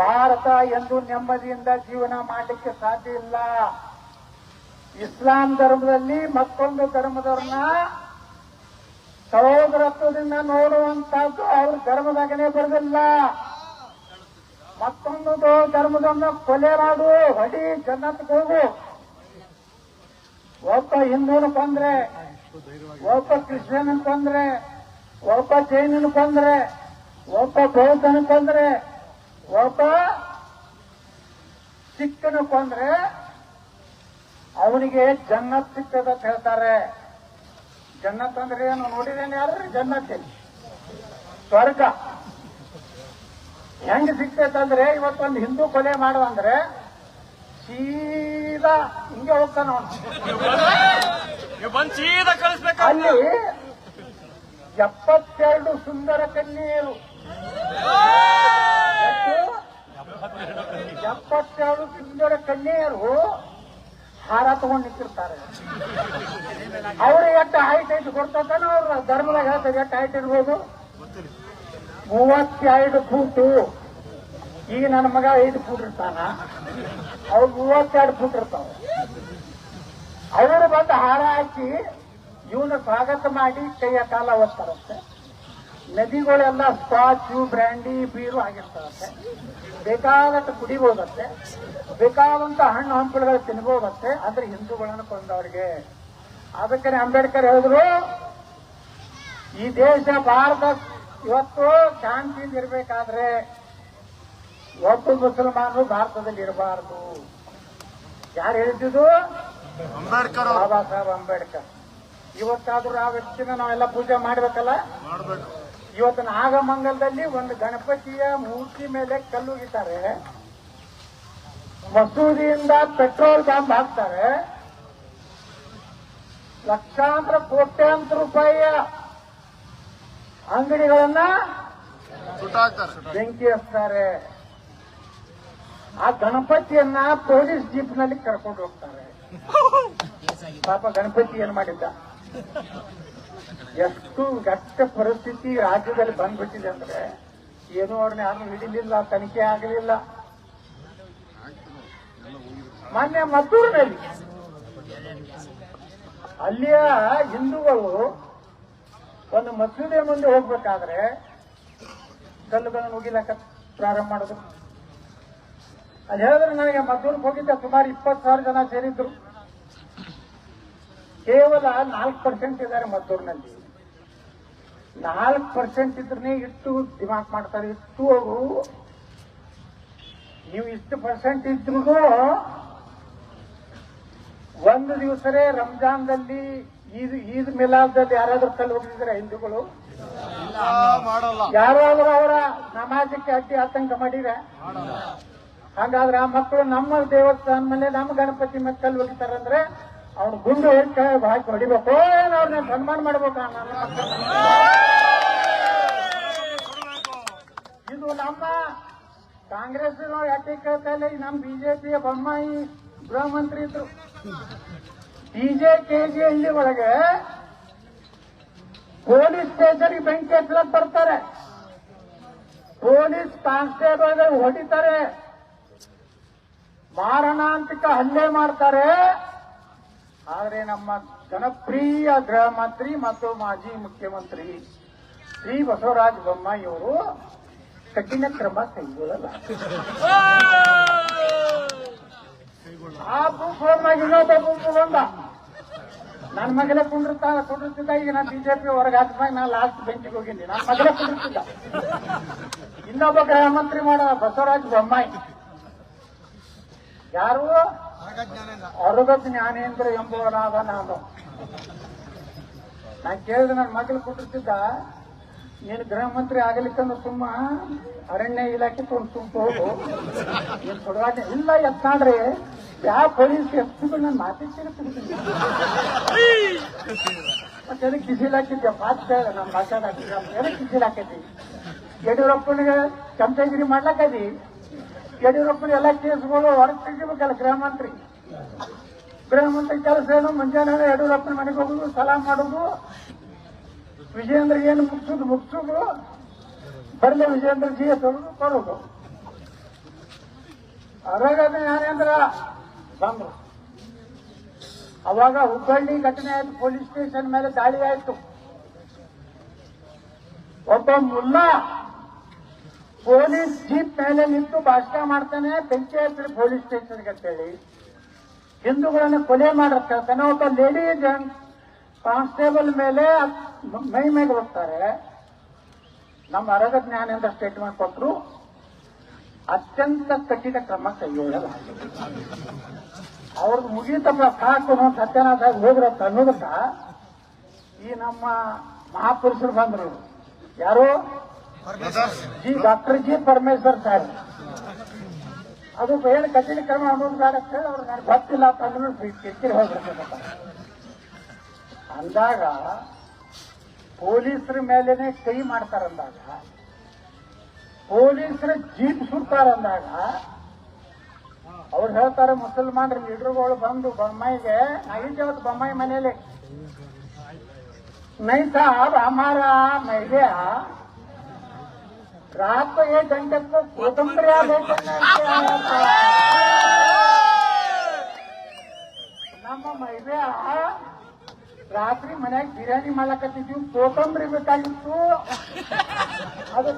ಭಾರತ ಎಂದು ನೆಮ್ಮದಿಯಿಂದ ಜೀವನ ಮಾಡಲಿಕ್ಕೆ ಸಾಧ್ಯ ಇಲ್ಲ. ಇಸ್ಲಾಂ ಧರ್ಮದಲ್ಲಿ ಮತ್ತೊಂದು ಧರ್ಮದವ್ರನ್ನ ಸಹೋದರತ್ವದಿಂದ ನೋಡುವಂತಹದ್ದು ಅವ್ರ ಧರ್ಮದಾಗನೇ ಬರೋದಿಲ್ಲ. ಮತ್ತೊಂದು ಧರ್ಮದನ್ನ ಕೊಲೆ ಮಾಡು, ಹೊಡಿ, ಜನ್ನತ್ಗೆ ಹೋಗು. ಒಬ್ಬ ಹಿಂದೂನ ಕೊಂದ್ರೆ, ಒಬ್ಬ ಕ್ರಿಶ್ಚಿಯನ್ ಕೊಂದ್ರೆ, ಒಬ್ಬ ಜೈನನ ಕೊಂದ್ರೆ, ಒಬ್ಬ ಬೌದ್ಧನ ಕೊಂದ್ರೆ, ಒಬ್ಬ ಸಿಕ್ಕನ ಕೊಂದ್ರೆ ಅವನಿಗೆ ಜನ್ನತ್ ಸಿಕ್ಕದ ಅಂತ ಹೇಳ್ತಾರೆ. ಜನ್ನತ್ ಅಂದ್ರೆ ಏನು ನೋಡಿದೇನೆ? ಯಾರು ಜನ್ನತ್ ಸ್ವರ್ಗ ಹೆಂಗ್ ಸಿಕ್ತೈತಂದ್ರೆ, ಇವತ್ತೊಂದು ಹಿಂದೂ ಕೊಲೆ ಮಾಡುವಂದ್ರೆ ಸೀದಾ ಹಿಂಗೆ ಹೋಗ್ತಾನ ಸೀದಾ ಕಳಿಸ್ಬೇಕು. ಅಲ್ಲಿ 72 ಸುಂದರ ಕನ್ಯೆಯರು, 72 ಸುಂದರ ಕನ್ಯೆಯರು ಹಾರ ತಗೊಂಡು ನಿಂತಿರ್ತಾರೆ. ಅವ್ರು ಎಷ್ಟು ಹೈಟ್ ಐಟ್ ಕೊಡ್ತಾನ, ಅವ್ರ ಧರ್ಮದಾಗ ಹೇಳ್ತಾರೆ ಎಷ್ಟು ಹೈಟ್ ಇರ್ಬೋದು? 32 ಫೂಟು. ಈಗ ನನ್ನ ಮಗ 5 ಫೂಟ್ ಇರ್ತಾನ, ಅವ್ರು 32 ಫೂಟ್ ಇರ್ತಾವ. ಅವರು ಬಂದು ಹಾರ ಹಾಕಿ ಇವನು ಸ್ವಾಗತ ಮಾಡಿ ಕೈಯ ಕಾಲ ಒತ್ತಾರಂತೆ. ನದಿಗಳೆಲ್ಲ ಸ್ಕಾಚು, ಬ್ರ್ಯಾಂಡಿ, ಬೀರು ಆಗಿರ್ತಾವಂತೆ. ಬೇಕಾದಷ್ಟು ಕುಡಿಬಹುದಂತೆ, ಬೇಕಾದಂತ ಹಣ್ಣು ಹಂಪಲುಗಳು ತಿನ್ಬಹುದಂತೆ. ಅಂದ್ರೆ ಹಿಂದೂಗಳನ್ನು ಕೊಂದವರಿಗೆ. ಅದಕ್ಕೆ ಅಂಬೇಡ್ಕರ್ ಹೇಳಿದ್ರು, ಈ ದೇಶ ಭಾರತ ಇವತ್ತು ಶಾಂತಿಯಿಂದ ಇರಬೇಕಾದ್ರೆ ಒಬ್ಬ ಮುಸಲ್ಮಾನರು ಭಾರತದಲ್ಲಿ ಇರಬಾರದು. ಯಾರು ಹೇಳಿದ್ದು? ಅಂಬೇಡ್ಕರ್, ಬಾಬಾ ಸಾಹೇಬ್ ಅಂಬೇಡ್ಕರ್. ಇವತ್ತಾದ್ರೂ ಆ ವ್ಯಕ್ತಿನ ನಾವೆಲ್ಲ ಪೂಜೆ ಮಾಡ್ಬೇಕಲ್ಲ. ಇವತ್ತು ನಾಗಮಂಗಲದಲ್ಲಿ ಒಂದು ಗಣಪತಿಯ ಮೂರ್ತಿ ಮೇಲೆ ಕಲ್ಲು ಇಟ್ಟಾರೆ, ಮಸೂದಿಯಿಂದ ಪೆಟ್ರೋಲ್ ಬಾಂಬ್ ಹಾಕ್ತಾರೆ, ಲಕ್ಷಾಂತರ ಕೋಟ್ಯಾಂತರ ರೂಪಾಯಿಯ ಅಂಗಡಿಗಳನ್ನ ಬೆಂಕಿ ಹಚ್ತಾರೆ. ಆ ಗಣಪತಿಯನ್ನ ಪೊಲೀಸ್ ಜೀಪ್ನಲ್ಲಿ ಕರ್ಕೊಂಡು ಹೋಗ್ತಾರೆ. ಪಾಪ ಗಣಪತಿ ಏನ್ ಮಾಡಿದ್ದ? ಎಷ್ಟು ಗಟ್ಟ ಪರಿಸ್ಥಿತಿ ರಾಜ್ಯದಲ್ಲಿ ಬಂದ್ಬಿಟ್ಟಿದೆ ಅಂದ್ರೆ ಏನು ಅವ್ರನ್ನ ಯಾರು ಹಿಡಿಲಿಲ್ಲ, ತನಿಖೆ ಆಗಲಿಲ್ಲ. ಮೊನ್ನೆ ಮದ್ದೂರಿನಲ್ಲಿ ಅಲ್ಲಿಯ ಹಿಂದೂಗಳು ಒಂದು ಮಸೂದೆ ಮುಂದೆ ಹೋಗ್ಬೇಕಾದ್ರೆ ಕಲ್ಲುಗಳನ್ನು ಉಗಿಲಕ್ಕ ಪ್ರಾರಂಭ ಮಾಡಿದ್ರು. ಅದು ಹೇಳಿದ್ರೆ ನನಗೆ ಮದ್ದೂರಿಗೆ ಹೋಗಿದ್ದ ಸುಮಾರು 20,000 ಜನ ಸೇರಿದ್ರು. ಕೇವಲ 4% ಇದ್ದಾರೆ ಮದ್ದೂರಿನಲ್ಲಿ. 4% ಇದ್ರೆ ಇಷ್ಟು ದಿಮಾಕ್ ಮಾಡ್ತಾರೆ. ಇಷ್ಟು ಅವರು ನೀವು ಇಷ್ಟು ಪರ್ಸೆಂಟ್ ಇದ್ರು ಒಂದು ದಿವಸರೇ ರಂಜಾನ್ದಲ್ಲಿ ಈದ್ ಮಿಲಾದ್ದಲ್ಲಿ ಯಾರಾದ್ರೂ ಕಲ್ಲು ಹೋಗಿದ್ರೆ ಹಿಂದೂಗಳು ಮಾಡಲ್ಲ. ಯಾರಾದ್ರೂ ಅವರ ನಮಾಜಕ್ಕೆ ಅಡ್ಡಿ ಆತಂಕ ಮಾಡಿದ್ರೆ ಹಾಗಾದ್ರೆ ಆ ಮಕ್ಕಳು ನಮ್ಮ ದೇವಸ್ಥಾನ ಮೇಲೆ ನಮ್ಮ ಗಣಪತಿ ಮೇಲೆ ಕಲ್ಲು ಹೋಗಿತಾರಂದ್ರೆ ಅವ್ನು ಗುಂಡು ಹಾಕಿ ಹೊಡಿಬೇಕು, ಅವ್ರನ್ನ ಸನ್ಮಾನ ಮಾಡ್ಬೇಕು. ಇದು ನಮ್ಮ ಕಾಂಗ್ರೆಸ್ ಯಾಕೆ ಕೇಳ್ತಾ ಇಲ್ಲ. ನಮ್ಮ ಬಿಜೆಪಿಯ ಬೊಮ್ಮಾಯಿ ಗೃಹ ಮಂತ್ರಿ ಇದ್ರು. ಕೆಜಿ ಹಳ್ಳಿ ಒಳಗೆ ಪೊಲೀಸ್ ಸ್ಟೇಷನ್ಗೆ ಬೆಂಕಿ ಹಚ್ಚಲಕ್ಕೆ ಬರ್ತಾರೆ, ಪೊಲೀಸ್ ಕಾನ್ಸ್ಟೇಬಲ್ ಹೊಡಿತಾರೆ, ಮಾರಣಾಂತಿಕ ಹಲ್ಲೆ ಮಾಡ್ತಾರೆ. ಆದರೆ ನಮ್ಮ ಜನಪ್ರಿಯ ಗೃಹ ಮಂತ್ರಿ ಮತ್ತು ಮಾಜಿ ಮುಖ್ಯಮಂತ್ರಿ ಶ್ರೀ ಬಸವರಾಜ ಬೊಮ್ಮಾಯಿ ಅವರು ಕಠಿಣ ಕ್ರಮ ಕೈಗೊಳ್ಳಲ್ಲ. ಆ ಗುಂಪು ಇನ್ನೊಬ್ಬ ಗುಂಪು ಬಂದ, ನನ್ನ ಮಗಲೇ ಕುಂಡಿರ್ತಿದ್ದ. ಈಗ ನಾನು ಬಿಜೆಪಿ ಹೊರಗೆ ಹಾಕಿದಾಗ ನಾನು ಲಾಸ್ಟ್ ಬೆಂಚಿಗೆ ಹೋಗಿದ್ದೀನಿ. ನನ್ನ ಮಗಲೇ ಕುಂಡಿರ್ತಿದ್ದ. ಇನ್ನೊಬ್ಬ ಗೃಹ ಮಂತ್ರಿ ಮಾಡ ಬಸವರಾಜ ಬೊಮ್ಮಾಯಿ ಯಾರು ಅರುಗ ಜ್ಞಾನೇಂದ್ರ ಎಂಬುವನಾದ ನಾನು ಕೇಳಿದೆ. ನನ್ನ ಮಗಲು ಕುಂಡಿರ್ತಿದ್ದ, ನೀನು ಗೃಹ ಮಂತ್ರಿ ಆಗಲಿಕ್ಕಂದ್ರೆ ಸುಮ್ಮ ಅರಣ್ಯ ಇಲಾಖೆ ತುಂಬ ಹೋಗು, ನೀನು ಕೊಡುವಾಗ ಇಲ್ಲ ಎತ್ತಾಡ್ರಿ ಯಾವ ಪೊಲೀಸ್ ಎತ್ತಿದ್ರು ನಾನು ಮಾತಿರ್ತೀನಿ. ಮತ್ತೆ ಎದಕ್ಕೆ ಬಿಸಿಲಾಕಿದ್ದೆ ಮಾತು ನಾನು ಮಾತಾಡಕ್ಕೆ ಎದಕ್ಕೆ ಬಿಸಿಲಾಕೈತಿ? ಯಡಿಯೂರಪ್ಪನಿಗೆ ಚಮಚಗಿರಿ ಮಾಡ್ಲಕ್ಕದಿ. ಯಡಿಯೂರಪ್ಪನ ಎಲ್ಲ ಕೇಸ್ಗಳು ಹೊರಗೆ ತೆಗಿಬೇಕಲ್ಲ ಗೃಹ ಮಂತ್ರಿ ಕೆಲಸ ಏನು? ಮುಂಜಾನೆ ಯಡಿಯೂರಪ್ಪನ ಮನೆಗೆ ಹೋಗುದು, ಸಲಾಮ್ ಮಾಡೋದು, ವಿಜಯೇಂದ್ರ ಏನು ಮುಗಿಸೋದು, ಬರಲಿ ವಿಜಯೇಂದ್ರ ಜಿ ತೊಳೆದು ಕೊಡೋದು. ಅದ್ರಾಗ ಜ್ಞಾನೇಂದ್ರ ಬಂದ್ರು. ಅವಾಗ ಹುಬ್ಬಳ್ಳಿ ಘಟನೆ ಆಯ್ತು, ಪೊಲೀಸ್ ಸ್ಟೇಷನ್ ಮೇಲೆ ದಾಳಿ ಆಯ್ತು. ಒಬ್ಬ ಮುಲ್ಲಾ ಪೊಲೀಸ್ ಜೀಪ್ ಮೇಲೆ ನಿಂತು ಭಾಷಣ ಮಾಡ್ತಾನೆ, ಬೆಂಕಿ ಹತ್ತಿರ ಪೊಲೀಸ್ ಸ್ಟೇಷನ್ಗೆ ಅಂತೇಳಿ ಹಿಂದೂಗಳನ್ನು ಕೊಲೆ ಮಾಡಿರ್ತಾನೆ. ಒಬ್ಬ ಲೇಡಿ ಕಾನ್ಸ್ಟೇಬಲ್ ಮೇಲೆ ಮೈ ಮೇಲೆ ಹೋಗ್ತಾರೆ. ನಮ್ಮ ಅರಗ ಜ್ಞಾನೇಂದ್ರ ಸ್ಟೇಟ್ಮೆಂಟ್ ಕೊಟ್ಟರು, ಅತ್ಯಂತ ಕಠಿಣ ಕ್ರಮ ಕೈಗೊಳ್ಳಲಾಗಿದೆ. ಅವ್ರದ್ದು ಮುಗೀತಪ್ಪ ಸಾಕು ಸತ್ಯನಾಥ ಹೋಗ್ರತ್ತ ಅನ್ನೋದಕ್ಕ ಈ ನಮ್ಮ ಮಹಾಪುರುಷರು ಬಂದರು. ಯಾರು? Doctor G Parameshwar Saheb. ಅದು ಏನು ಕಠಿಣ ಕ್ರಮ ಅನ್ನೋದು ಬೇಡ ಅಂತ ಹೇಳಿ ಅವ್ರು ನನಗೆ ಗೊತ್ತಿಲ್ಲ ಅಂತಂದ್ರೆ ಕಿರಿಕಿರಿ ಹೋಗ್ಬಿಡ್ತಕ್ಕಂಥ ಅಂದಾಗ ಪೊಲೀಸರ ಮೇಲೇನೆ ಕೈ ಮಾಡ್ತಾರಂದಾಗ, ಪೊಲೀಸರ ಜೀಪ್ ಸುಡ್ತಾರಂದಾಗ ಅವ್ರು ಹೇಳ್ತಾರೆ ಮುಸಲ್ಮಾನರ ಲೀಡರ್ಗಳು ಬಂದು ಬೊಮ್ಮಾಯಿಗೆ ನಾಗಿದ್ದೇವತ್ತು ಬೊಮ್ಮಾಯಿ ಮನೆಯಲ್ಲಿ ನೈ ಸಾಹಬ್ ಹಮಾರ ಮಹಿಳೆ रात को 1 घंटे को कोतंबरी ನಮ್ಮ ಮಹಿಳೆ ರಾತ್ರಿ ಮನ್ಯಾಗ ಬಿರಿಯಾನಿ ಮಾಡಕತ್ತಿದ್ವಿ, ಕೋತಂಬರಿ ಬೇಕಾಗಿತ್ತು. ಅದು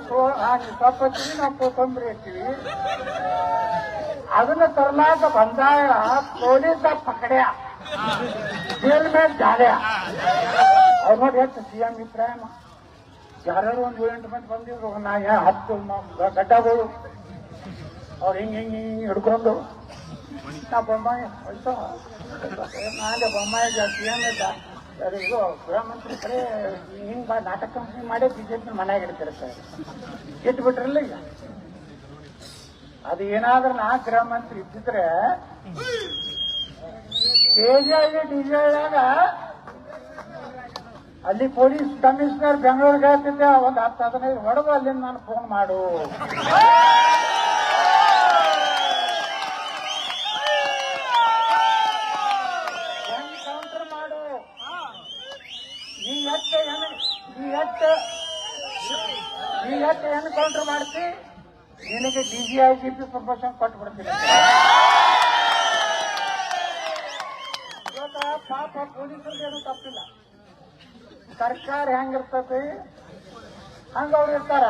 ಸೊಪ್ಪು ಹಚ್ಚಿವಿ, ನಾವು ಕೋತಂಬರಿ ಹಚ್ಚಿವಿ. ಅದನ್ನ ತರ್ಲಾಕ ಬಂದಾಗ ಪೊಲೀಸ ಪಕಡ್ಯ ಜೇಲ್ ಮೇಲೆ ಜಾಡ್ಯ. ಅವ್ರು ನೋಡಿ ಎಷ್ಟು ಸಿಎಂ ಅಭಿಪ್ರಾಯ. ಯಾರು ಒಂದು 7-8 ಮಂದಿ ಬಂದಿದ್ರು, ನಾ 10 ಗಡ್ಡಗಳು ಅವ್ರು ಹಿಂಗ್ ಹಿಡ್ಕೊಂಡು ನಾ ಬೊಮ್ಮಾಯಿ ನಾಳೆ ಬೊಮ್ಮಾಯಿ ಸಿಎಂ ಇದು ಗೃಹ ಮಂತ್ರಿ ಕಡೆ ಹಿಂಗ್ ನಾಟಕ ಕಂಪ್ನಿ ಮಾಡಿ ಬಿಜೆಪಿ ಮನೆಯಾಗ ಇಡ್ತಿರ್ತಾರೆ. ಇಟ್ಬಿಟ್ರಲ್ಲ ಈಗ. ಅದು ಏನಾದ್ರೂ ನಾ ಗೃಹ ಮಂತ್ರಿ ಇದ್ದಿದ್ರೆ ಕೆಜಿ ಡಿಜೆದಾಗ ಅಲ್ಲಿ ಪೊಲೀಸ್ ಕಮಿಷನರ್ ಬೆಂಗಳೂರಿಗೆ ಹೇಳ್ತಿದ್ದೆ, ಒಂದು 10-15 ಹೊಡೆದು ಅಲ್ಲಿಂದ ನಾನು ಫೋನ್ ಮಾಡು. ಎನ್ಕೌಂಟರ್ ಮಾಡು. ನೀ ಎಷ್ಟು ಎನ್ಕೌಂಟರ್ ಮಾಡ್ತಿ, ನಿನಗೆ DGIGP ಪ್ರಮೋಷನ್ ಕೊಟ್ಬಿಡ್ತೀನಿ. ಪಾಪ ಪೊಲೀಸರಿಗೇನು ತಪ್ಪಿಲ್ಲ. ಸರ್ಕಾರ ಹೆಂಗಿರ್ತತಿ ಹಂಗ ಅವ್ರು ಇರ್ತಾರ.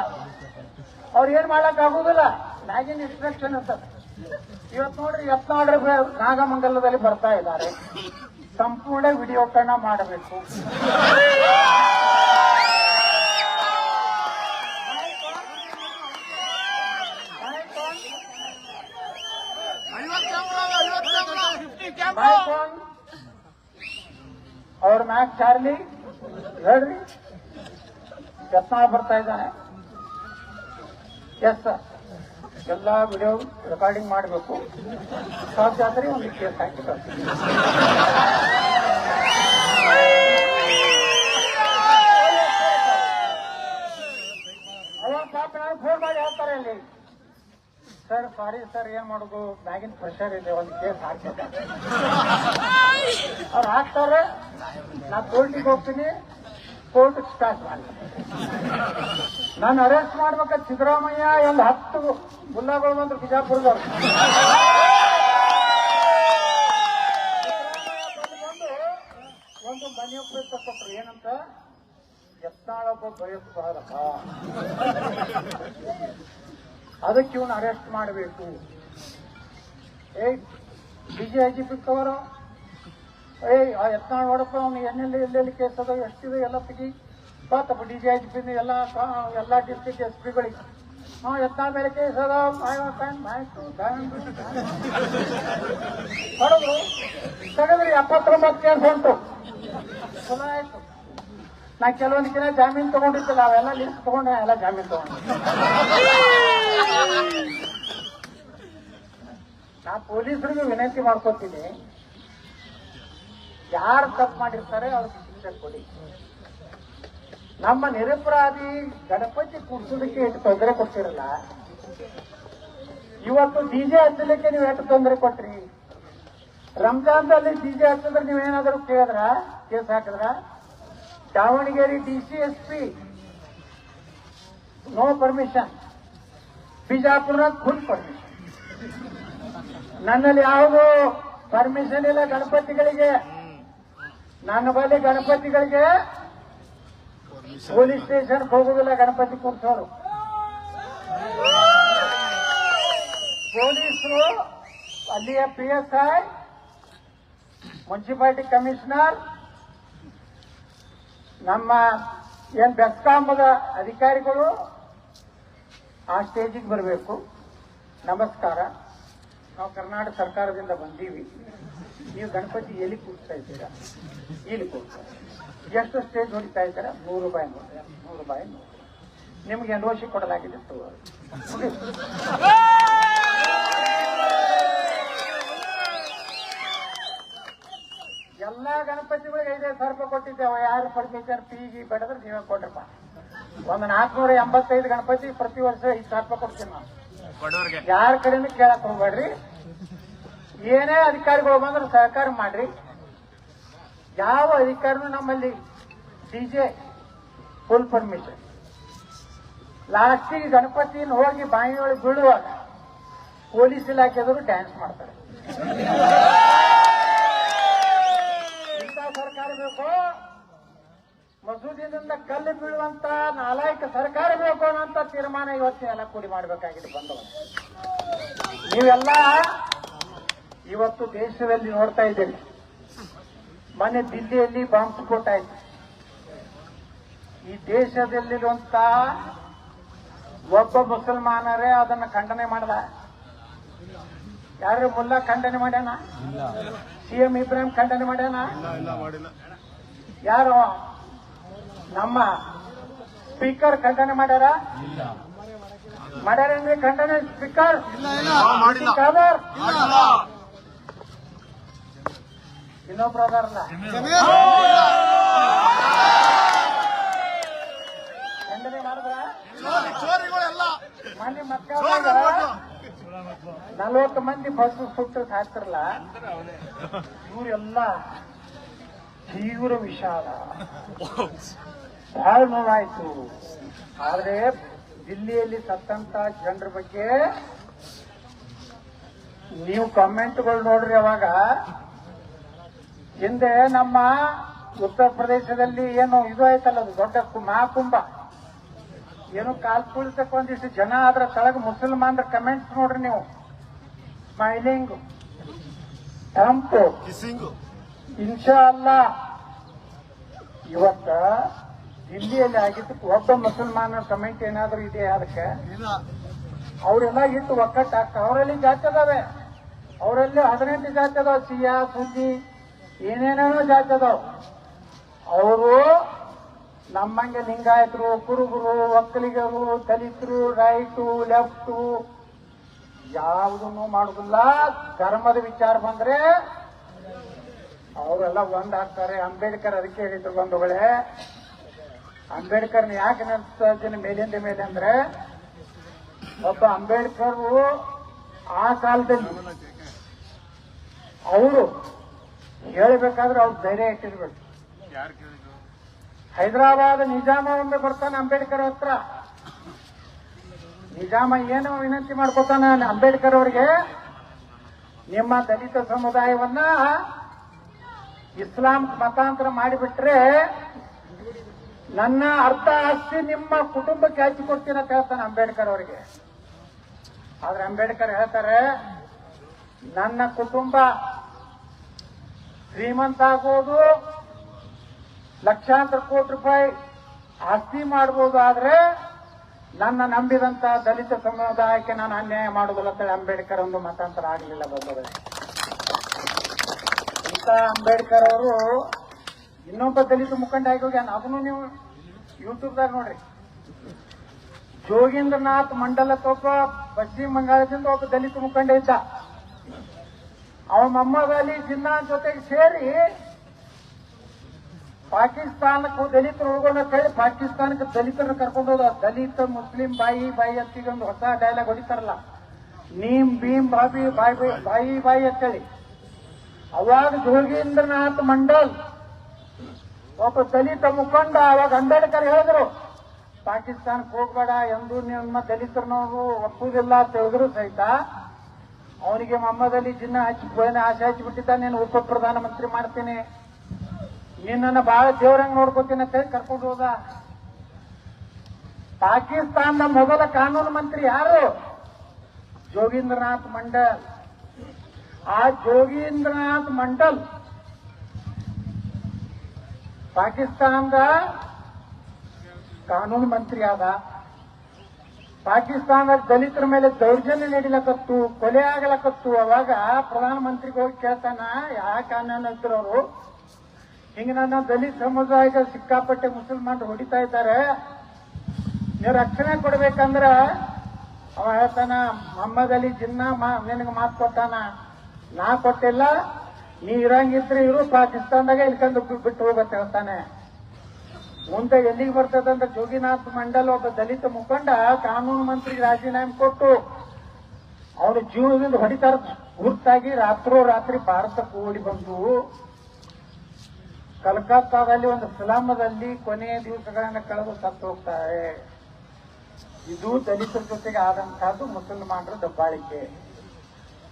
ಅವ್ರು ಏನ್ ಮಾಡಕ್ ಆಗುದಿಲ್ಲ, ಮ್ಯಾಗಿನ ಇನ್ಸ್ಟ್ರಕ್ಷನ್ ಇರ್ತದೆ. ಇವತ್ತು ನೋಡ್ರಿ ಯತ್ನಾಳ್ ನಾಗಮಂಗಲದಲ್ಲಿ ಬರ್ತಾ ಇದ್ದಾರೆ, ಸಂಪೂರ್ಣ ವಿಡಿಯೋಕರಣ ಮಾಡಬೇಕು. ಅವ್ರ ಮ್ಯಾಚ್ ಚಾರ್ಲಿ ಹೇಳ್ರಿ, ಯತ್ನಾಳ್ ಬರ್ತಾ ಇದ್ದಾನೆ. ಎಸ್ ಸರ್, ಎಲ್ಲ ವಿಡಿಯೋ ರೆಕಾರ್ಡಿಂಗ್ ಮಾಡಬೇಕು. ಸಾಧ್ಯ ಆದ್ರೆ ಒಂದು ಕೇಸ್ ಹಾಕಿ ಬರ್ತೀವಿ. ಅವಾಗ ಪಾಪ ಫೋನ್ ಮಾಡಿ ಹೇಳ್ತಾರೆ ಇಲ್ಲಿ, ಸರ್ ಸಾರಿ ಸರ್, ಏನ್ ಮಾಡೋದು, ಬ್ಯಾಗಿನ ಪ್ರೆಷರ್ ಇದೆ, ಒಂದು ಕೇಸ್ ಹಾಕ್ಬೇಕು. ಅವ್ರು ಹಾಕ್ತಾರೆ, ನಾ ಕೋರ್ಟಿಗೆ ಹೋಗ್ತೀನಿ, ಕೋರ್ಟ್ ಸ್ಟಾರ್ಟ್ ಮಾಡ್ತೀನಿ. ನಾನು ಅರೆಸ್ಟ್ ಮಾಡ್ಬೇಕಾದ್ರೆ ಸಿದ್ದರಾಮಯ್ಯ ಒಂದು 10 ಗುಲ್ಲಾಗಳು ಬಂದ್ರು ಬಿಜಾಪುರದವ್ರು. ಒಂದು ಮನೆ ಉಪಯುಕ್ತ ಕೊಟ್ರು, ಏನಂತ, ಯತ್ನಾಳೊಬ್ಬ ಭಯೋತ್ಪಾದಕ, ಅದಕ್ಕೆ ಇವನು ಅರೆಸ್ಟ್ ಮಾಡಬೇಕು. ಡಿಜಿಐಜಿಪಿ ಕವರು, ಆ ಯತ್ನಾಳ್ ನೋಡಪ್ಪ, ಅವನು ಎಲ್ಲೆಲ್ಲಿ ಕೇಸ್ ಅದ, ಎಷ್ಟಿದೆ ಎಲ್ಲ ತೆಗಿ ಬಾತಪ್ಪ. ಡಿಜಿಐಜಿಪಿ ಎಲ್ಲ ಡಿಸ್ಟ್ರಿಕ್ಟ್ ಎಸ್ ಪಿಗಳಿಗೆ ಯತ್ನಾಳ್ ಮೇಲೆ ಕೇಸ್ ಅದ, ಹೊಡೆದ್ರು, ತೆಗೆದ್ರಿ 79 ಕೇಸ್ ಉಂಟು. ಚಲೋ ಆಯ್ತು. ನಾ ಕೆಲವೊಂದು ದಿನ ಜಾಮೀನು ತಗೊಂಡಿದ್ದಿಲ್ಲ, ಅವೆಲ್ಲ ಲಿಸ್ಟ್ ತಗೊಂಡೆ, ಎಲ್ಲ ಜಾಮೀನು ತಗೊಂಡೆ. ನಾ ಪೊಲೀಸರಿಗೂ ವಿನಂತಿ ಮಾಡ್ಕೊತೀನಿ, ಯಾರು ತಪ್ಪು ಮಾಡಿರ್ತಾರೆ ಅವ್ರಿಗೆ ಶಿಕ್ಷೆ ಕೊಡಿ. ನಮ್ಮ ನಿರಪರಾಧಿ ಗಣಪತಿ ಕೂಡ್ಸೋದಕ್ಕೆ ಎಷ್ಟು ತೊಂದರೆ ಕೊಡ್ತಿರಲ್ಲ, ಇವತ್ತು ಡಿಜೆ ಹಚ್ಚಲಿಕ್ಕೆ ನೀವು ಎಷ್ಟು ತೊಂದರೆ ಕೊಟ್ರಿ. ರಂಜಾನ್ದಲ್ಲಿ ಡಿಜೆ ಹಚ್ಚಿದ್ರೆ ನೀವೇನಾದರೂ ಕೇಳಿದ್ರ, ಕೇಸ್ ಹಾಕಿದ್ರ. Davangere DCSP no permission, Bijapur full permission. ನನ್ನಲ್ಲಿ ಯಾವುದು ಪರ್ಮಿಷನ್ ಇಲ್ಲ ಗಣಪತಿಗಳಿಗೆ. ನನ್ನ ಬಳಿ ಗಣಪತಿಗಳಿಗೆ ಪೊಲೀಸ್ ಸ್ಟೇಷನ್ ಹೋಗುದಿಲ್ಲ. ಗಣಪತಿ ಕೂರ್ಸೋರು ಪೊಲೀಸರು, ಅಲ್ಲಿಯ PSI, ಮುನ್ಸಿಪಾಲಿಟಿ ಕಮಿಷನರ್, ನಮ್ಮ ಏನ್ ಬೆಸ್ಕಾಂದ ಅಧಿಕಾರಿಗಳು ಆ ಸ್ಟೇಜಿಗೆ ಬರಬೇಕು. ನಮಸ್ಕಾರ, ನಾವು ಕರ್ನಾಟಕ ಸರ್ಕಾರದಿಂದ ಬಂದೀವಿ, ನೀವು ಗಣಪತಿ ಎಲ್ಲಿ ಕೂರಿಸ್ತಾ ಇದ್ದೀರಾ, ಇಲ್ಲಿ ಕೂರಿಸ್ತಾ, ಎಷ್ಟು ಸ್ಟೇಜ್ ಹೊಡಿತಾ ಇದ್ದೀರಾ, ₹100 ನೋಡಿ, ₹100 ನೋಡಿ, ನಿಮ್ಗೆ NOC ಕೊಡಲಾಗಿದೆ. ಎಲ್ಲಾ ಗಣಪತಿಗಳಿಗೆ 5,000 ರೂಪಾಯಿ ಕೊಟ್ಟಿದ್ದೇವೆ. ಯಾರು ಪರ್ಮಿಷನ್ ಫೀಗಿ ಬೇಡದ್ರೆ ನೀವೇ ಕೊಡ್ರಪ್ಪ. ಒಂದು 485 ಗಣಪತಿ ಪ್ರತಿ ವರ್ಷ 5,000 ರೂಪಾಯಿ ಕೊಡ್ತೀನಿ ನಾನು. ಯಾರ ಕಡೆನೂ ಕೇಳಕ್ ಹೋಗ್ಬೇಡ್ರಿ. ಏನೇ ಅಧಿಕಾರಿಗಳು ಬಂದ್ರೆ ಸಹಕಾರ ಮಾಡ್ರಿ. ಯಾವ ಅಧಿಕಾರಿನೂ ನಮ್ಮಲ್ಲಿ ಡಿಜೆ ಫುಲ್ ಪರ್ಮಿಷನ್. ಲಾಸ್ಟಿಗೆ ಗಣಪತಿನ ಹೋಗಿ ಬಾಯಿಯೊಳಗೆ ಬೀಳುವಾಗ ಪೊಲೀಸ್ ಇಲಾಖೆದವರು ಡ್ಯಾನ್ಸ್ ಮಾಡ್ತಾರೆ. ಇಂಥ ಸರ್ಕಾರ ಬೇಕು. ಮಸೂದಿನಿಂದ ಕಲ್ಲು ಬೀಳುವಂತ ನಾಲಾಯಕ ಸರ್ಕಾರ ಬೇಕು ಅನ್ನೋಂತ ತೀರ್ಮಾನ ಇವತ್ತಿನೆಲ್ಲ ಕೂಡಿ ಮಾಡಬೇಕಾಗಿದೆ. ಬಂದವರು ನೀವೆಲ್ಲ ಇವತ್ತು ದೇಶದಲ್ಲಿ ನೋಡ್ತಾ ಇದ್ದೀರಿ. ಮೊನ್ನೆ ದಿಲ್ಲಿಯಲ್ಲಿ ಬಾಂಬ್ ಸ್ಫೋಟ ಆಯ್ತು. ಈ ದೇಶದಲ್ಲಿರುವಂತ ಒಬ್ಬ ಮುಸಲ್ಮಾನರೇ ಅದನ್ನ ಖಂಡನೆ ಮಾಡ್ದ. ಯಾರು ಮುಲ್ಲಾ ಖಂಡನೆ ಮಾಡ್ಯಾನ? CM ಇಬ್ರಾಹಿಂ ಖಂಡನೆ ಮಾಡ್ಯಾನ? ಯಾರು ನಮ್ಮ ಸ್ಪೀಕರ್ ಖಂಡನೆ ಮಾಡ್ಯಾರ? ಮಾಡ್ಯಾರೇನ್ರಿ ಖಂಡನೆ ಸ್ಪೀಕರ್? ಇನ್ನೊಬ್ರು ಅದಾರಲ್ಲ, ಖಂಡನೆ ಮಾಡಿದ್ರ? ಮೊನ್ನೆ ಮತ್ತೆ 40 ಮಂದಿ ಬಸ್ ಸುಟ್ಟು ಹಾಕ್ತಿರಲ್ಲ, ಇವರೆಲ್ಲ ತೀವ್ರ ವಿಷಾದ, ಬಹಳ ನೋವಾಯ್ತು. ಆದ್ರೆ ದಿಲ್ಲಿಯಲ್ಲಿ ಸತ್ತಂತ ಜನರ ಬಗ್ಗೆ ನೀವು ಕಾಮೆಂಟ್ಗಳು ನೋಡ್ರಿ. ಅವಾಗ ಹಿಂದೆ ನಮ್ಮ ಉತ್ತರ ಪ್ರದೇಶದಲ್ಲಿ ಏನು ಇದು ಆಯ್ತಲ್ಲ, ಅದು ದೊಡ್ಡ ಮಹಾಕುಂಭ, ಏನು ಕಾಲ್ ತುಳಿಸಕ್ಕೆ ಒಂದಿಷ್ಟು ಜನ ಆದ್ರ ತಳಗ ಮುಸಲ್ಮಾನರ ಕಮೆಂಟ್ಸ್ ನೋಡ್ರಿ ನೀವು. ಸ್ಮೈಲಿಂಗ್, ಟ್ರಂಪ್, ಇನ್ಶಾ ಅಲ್ಲಾ. ಇವತ್ತ ದಿಲ್ಲಿಯಲ್ಲಿ ಆಗಿದ್ದಕ್ಕೆ ಒಬ್ಬ ಮುಸಲ್ಮಾನರ ಕಮೆಂಟ್ ಏನಾದ್ರೂ ಇದೆ ಅದಕ್ಕೆ? ಅವರೆಲ್ಲ ಇಟ್ಟು ಒಕ್ಕಟ್ಟಾಗ್ತಾರೆ. ಅವರಲ್ಲಿ ಜಾತಿ ಅದಾವೆ, ಅವರಲ್ಲಿ 18 ಜಾತಿ ಅದಾವ, ಸಿಯಾ ಸುದ್ದಿ ಏನೇನೇನೋ ಜಾತಿ ಅದಾವ. ಅವರು ನಮ್ಮಂಗೆ ಲಿಂಗಾಯತರು, ಕುರುಬರು, ಒಕ್ಕಲಿಗರು, ದಲಿತರು, ರೈಟು ಲೆಫ್ಟು ಯಾವುದನ್ನು ಮಾಡುದಿಲ್ಲ. ಧರ್ಮದ ವಿಚಾರ ಬಂದ್ರೆ ಅವರೆಲ್ಲ ಒಂದಾಗ್ತಾರೆ. ಅಂಬೇಡ್ಕರ್ ಅದಕ್ಕೆ ಹೇಳಿದ್ರು ಬಂಧುಗಳೇ, ಅಂಬೇಡ್ಕರ್ನ ಯಾಕೆ ನೆನೆಸ್ತೀನಿ ಮೇಲಿಂದ ಮೇಲೆ ಅಂದ್ರೆ, ಒಬ್ಬ ಅಂಬೇಡ್ಕರ್ ಆ ಕಾಲದಲ್ಲಿ ಅವರು ಹೇಳಬೇಕಾದ್ರೆ ಅವ್ರು ಧೈರ್ಯ ಇಟ್ಟಿರ್ಬೇಕು. ಹೈದರಾಬಾದ್ ನಿಜಾಮ ಒಮ್ಮೆ ಬರ್ತಾನೆ ಅಂಬೇಡ್ಕರ್ ಹತ್ರ. ನಿಜಾಮ ಏನು ವಿನಂತಿ ಮಾಡ್ಕೊತಾನ ಅಂಬೇಡ್ಕರ್ ಅವರಿಗೆ, ನಿಮ್ಮ ದಲಿತ ಸಮುದಾಯವನ್ನ ಇಸ್ಲಾಂ ಮತಾಂತರ ಮಾಡಿಬಿಟ್ರೆ ನನ್ನ ಅರ್ಧ ಆಸ್ತಿ ನಿಮ್ಮ ಕುಟುಂಬಕ್ಕೆ ಹಂಚಿಕೊಡ್ತೀನಿ ಅಂತ ಹೇಳ್ತಾನೆ ಅಂಬೇಡ್ಕರ್ ಅವರಿಗೆ. ಆದ್ರೆ ಅಂಬೇಡ್ಕರ್ ಹೇಳ್ತಾರೆ, ನನ್ನ ಕುಟುಂಬ ಶ್ರೀಮಂತ ಆಗೋದು, ಲಕ್ಷಾಂತರ ಕೋಟಿ ರೂಪಾಯಿ ಆಸ್ತಿ ಮಾಡಬಹುದು, ಆದ್ರೆ ನನ್ನ ನಂಬಿದಂತ ದಲಿತ ಸಮುದಾಯಕ್ಕೆ ನಾನು ಅನ್ಯಾಯ ಮಾಡುವುದಿಲ್ಲ ಅಂತೇಳಿ ಅಂಬೇಡ್ಕರ್ ಒಂದು ಮತಾಂತರ ಆಗಲಿಲ್ಲ ಬಂದವರೇ. ಇಂಥ ಅಂಬೇಡ್ಕರ್ ಅವರು ಇನ್ನೊಬ್ಬ ದಲಿತ ಮುಖಂಡ ಆಗಿ ಹೋಗ್ಯಾನ. ಅದನ್ನು ನೀವು ಯೂಟ್ಯೂಬ್ದಾಗ ನೋಡ್ರಿ. ಜೋಗೀಂದ್ರನಾಥ್ ಮಂಡಲ ಒಬ್ಬ ಪಶ್ಚಿಮ ಬಂಗಾಳದಿಂದ ಒಬ್ಬ ದಲಿತ ಮುಖಂಡ ಇದ್ದ. ಅವ ಮೊಹಮ್ಮದ್ ಅಲಿ ಜಿನ್ನಾ ಜೊತೆಗೆ ಸೇರಿ ಪಾಕಿಸ್ತಾನಕ್ಕೂ ದಲಿತರು ಹೋಗೋಣ ಅಂತ ಹೇಳಿ ಪಾಕಿಸ್ತಾನಕ್ಕೆ ದಲಿತರನ್ನ ಕರ್ಕೊಂಡು ಹೋದ. ದಲಿತ ಮುಸ್ಲಿಂ ಬಾಯಿ ಬಾಯಿ ಅಂತ ಒಂದು ಹೊಸ ಡೈಲಾಗ್ ಹೊಡಿತಾರಲ್ಲ, ನೀಮ್ ಭೀಮ್ ಬಾಬಿ ಬಾಯಿ ಬಾಯಿ ಬಾಯಿ ಅಂತೇಳಿ. ಅವಾಗ ಜೋಗೀಂದ್ರನಾಥ್ ಮಂಡಲ್ ಒಬ್ಬ ದಲಿತ ಮುಖಂಡ, ಅವಾಗ ಅಂಬೇಡ್ಕರ್ ಹೇಳಿದ್ರು ಪಾಕಿಸ್ತಾನಕ್ಕೆ ಹೋಗ್ಬೇಡ ಎಂದು ನಿಮ್ಮ ದಲಿತರನ್ನವರು ಒಪ್ಪುವುದಿಲ್ಲ ಅಂತ ಹೇಳಿದ್ರು ಸಹಿತ ಅವನಿಗೆ ಮೊಹಮ್ಮದ್ ಅಲಿ ಜಿನ್ನಾ ಆಸೆ ಹಚ್ಚಿಬಿಟ್ಟಿದ್ದ, ನೀನು ಉಪ ಪ್ರಧಾನಮಂತ್ರಿ ಮಾಡ್ತೀನಿ, ನಿನ್ನನ್ನು ಬಹಳ ದೇವರಂಗ್ ನೋಡ್ಕೋತೀನಿ ಅಂತ ಹೇಳಿ ಕರ್ಕೊಂಡು ಹೋದ. ಪಾಕಿಸ್ತಾನದ ಮೊದಲ ಕಾನೂನು ಮಂತ್ರಿ ಯಾರು? ಜೋಗೀಂದ್ರನಾಥ್ ಮಂಡಲ್. ಆ ಜೋಗೀಂದ್ರನಾಥ್ ಮಂಡಲ್ ಪಾಕಿಸ್ತಾನದ ಕಾನೂನು ಮಂತ್ರಿ ಆದ. ಪಾಕಿಸ್ತಾನದ ದಲಿತರ ಮೇಲೆ ದೌರ್ಜನ್ಯ ನಡೀಲಕತ್ತು, ಕೊಲೆ ಆಗಲಕತ್ತು. ಅವಾಗ ಪ್ರಧಾನಮಂತ್ರಿಗೆ ಹೋಗಿ ಕೇಳ್ತಾನ, ಯಾವ ಕಾನೂನು ಇದ್ರು ಅವರು, ಹಿಂಗ ನನ್ನ ದಲಿತ ಸಮುದಾಯಕ್ಕೆ ಸಿಕ್ಕಾಪಟ್ಟೆ ಮುಸಲ್ಮಾನರು ಹೊಡಿತಾ ಇದ್ದಾರೆ, ನೀವು ರಕ್ಷಣೆ ಕೊಡ್ಬೇಕಂದ್ರ ಅವ ಹೇಳ್ತಾನ, ಮೊಹಮ್ಮದ್ ಅಲಿ ಜಿನ್ನಾ ನಿನಗೆ ಮಾತು ಕೊಟ್ಟಾನ, ನಾ ಕೊಟ್ಟಿಲ್ಲ, ನೀ ಇರಂಗಿದ್ರೆ ಇರು, ಪಾಕಿಸ್ತಾನದಾಗ ಇಲ್ಕಂದು ಬಿಟ್ಟು ಹೋಗತ್ತೆ ಹೇಳ್ತಾನೆ. ಮುಂದೆ ಎಲ್ಲಿಗೆ ಬರ್ತದಂದ್ರೆ ಜೋಗಿನಾಥ್ ಮಂಡಲ್ ಒಬ್ಬ ದಲಿತ ಮುಖಂಡ ಕಾನೂನು ಮಂತ್ರಿಗೆ ರಾಜೀನಾಮೆ ಕೊಟ್ಟು ಅವನು ಜೀವನದಿಂದ ಹೊಡಿತಾರ ಗುರ್ತಾಗಿ ರಾತ್ರೋರಾತ್ರಿ ಭಾರತಕ್ಕೆ ಓಡಿ ಬಂದು ಕಲ್ಕತ್ತಾದಲ್ಲಿ ಒಂದು ಸ್ಲಮ್ದಲ್ಲಿ ಕೊನೆಯ ದಿವಸಗಳನ್ನ ಕಳೆದು ಸತ್ತು ಹೋಗ್ತಾರೆ. ಇದು ದಲಿತರ ಜೊತೆಗೆ ಆದಂತಹದ್ದು ಮುಸಲ್ಮಾನರ ದಬ್ಬಾಳಿಕೆ.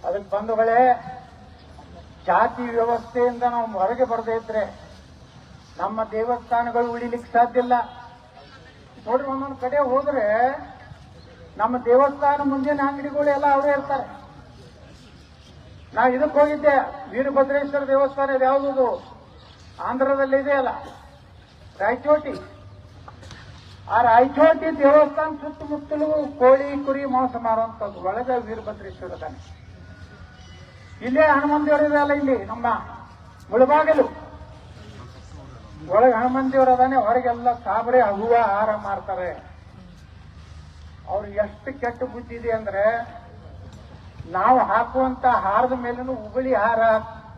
ಅದಕ್ಕೆ ಬಂಧುಗಳೇ, ಜಾತಿ ವ್ಯವಸ್ಥೆಯಿಂದ ನಾವು ಹೊರಗೆ ಬರದೇ ಇದ್ರೆ ನಮ್ಮ ದೇವಸ್ಥಾನಗಳು ಉಳಿಲಿಕ್ಕೆ ಸಾಧ್ಯ ಇಲ್ಲ. ನೋಡ್ರಿ, ಒಂದೊಂದು ಕಡೆ ಹೋದ್ರೆ ನಮ್ಮ ದೇವಸ್ಥಾನ ಮುಂದಿನ ಅಂಗಡಿಗಳು ಎಲ್ಲ ಅವರೇ ಇರ್ತಾರೆ. ನಾವು ಇದಕ್ಕೆ ಹೋಗಿದ್ದೆ, ವೀರಭದ್ರೇಶ್ವರ ದೇವಸ್ಥಾನ ಇದೆ, ಯಾವುದದು ಆಂಧ್ರದಲ್ಲಿ ಇದೆಯಲ್ಲ, ರಾಯಚೋಟಿ. ಆ ರಾಯಚೋಟಿ ದೇವಸ್ಥಾನ ಸುತ್ತಮುತ್ತಲು ಕೋಳಿ ಕುರಿ ಮಾಂಸ ಮಾರುವಂತದ್ದು, ಒಳಗೆ ವೀರಭದ್ರೇಶ್ವರ ತಾನೆ. ಇಲ್ಲೇ ಹನುಮಂತ ದೇವರಿದೆ ಅಲ್ಲ, ಇಲ್ಲಿ ನಮ್ಮ ಮುಳಬಾಗಿಲು ಒಳಗೆ ಹನುಮಂತ ದೇವರ ಅದಾನೆ, ಹೊರಗೆಲ್ಲ ಸಾಬರೆ ಹೂವ ಹಾರ ಮಾರ್ತಾರೆ. ಅವ್ರು ಎಷ್ಟು ಕೆಟ್ಟ ಬುದ್ಧಿ ಇದೆ ಅಂದ್ರೆ, ನಾವು ಹಾಕುವಂತ ಹಾರದ ಮೇಲೂ ಉಗುಳಿ ಹಾರ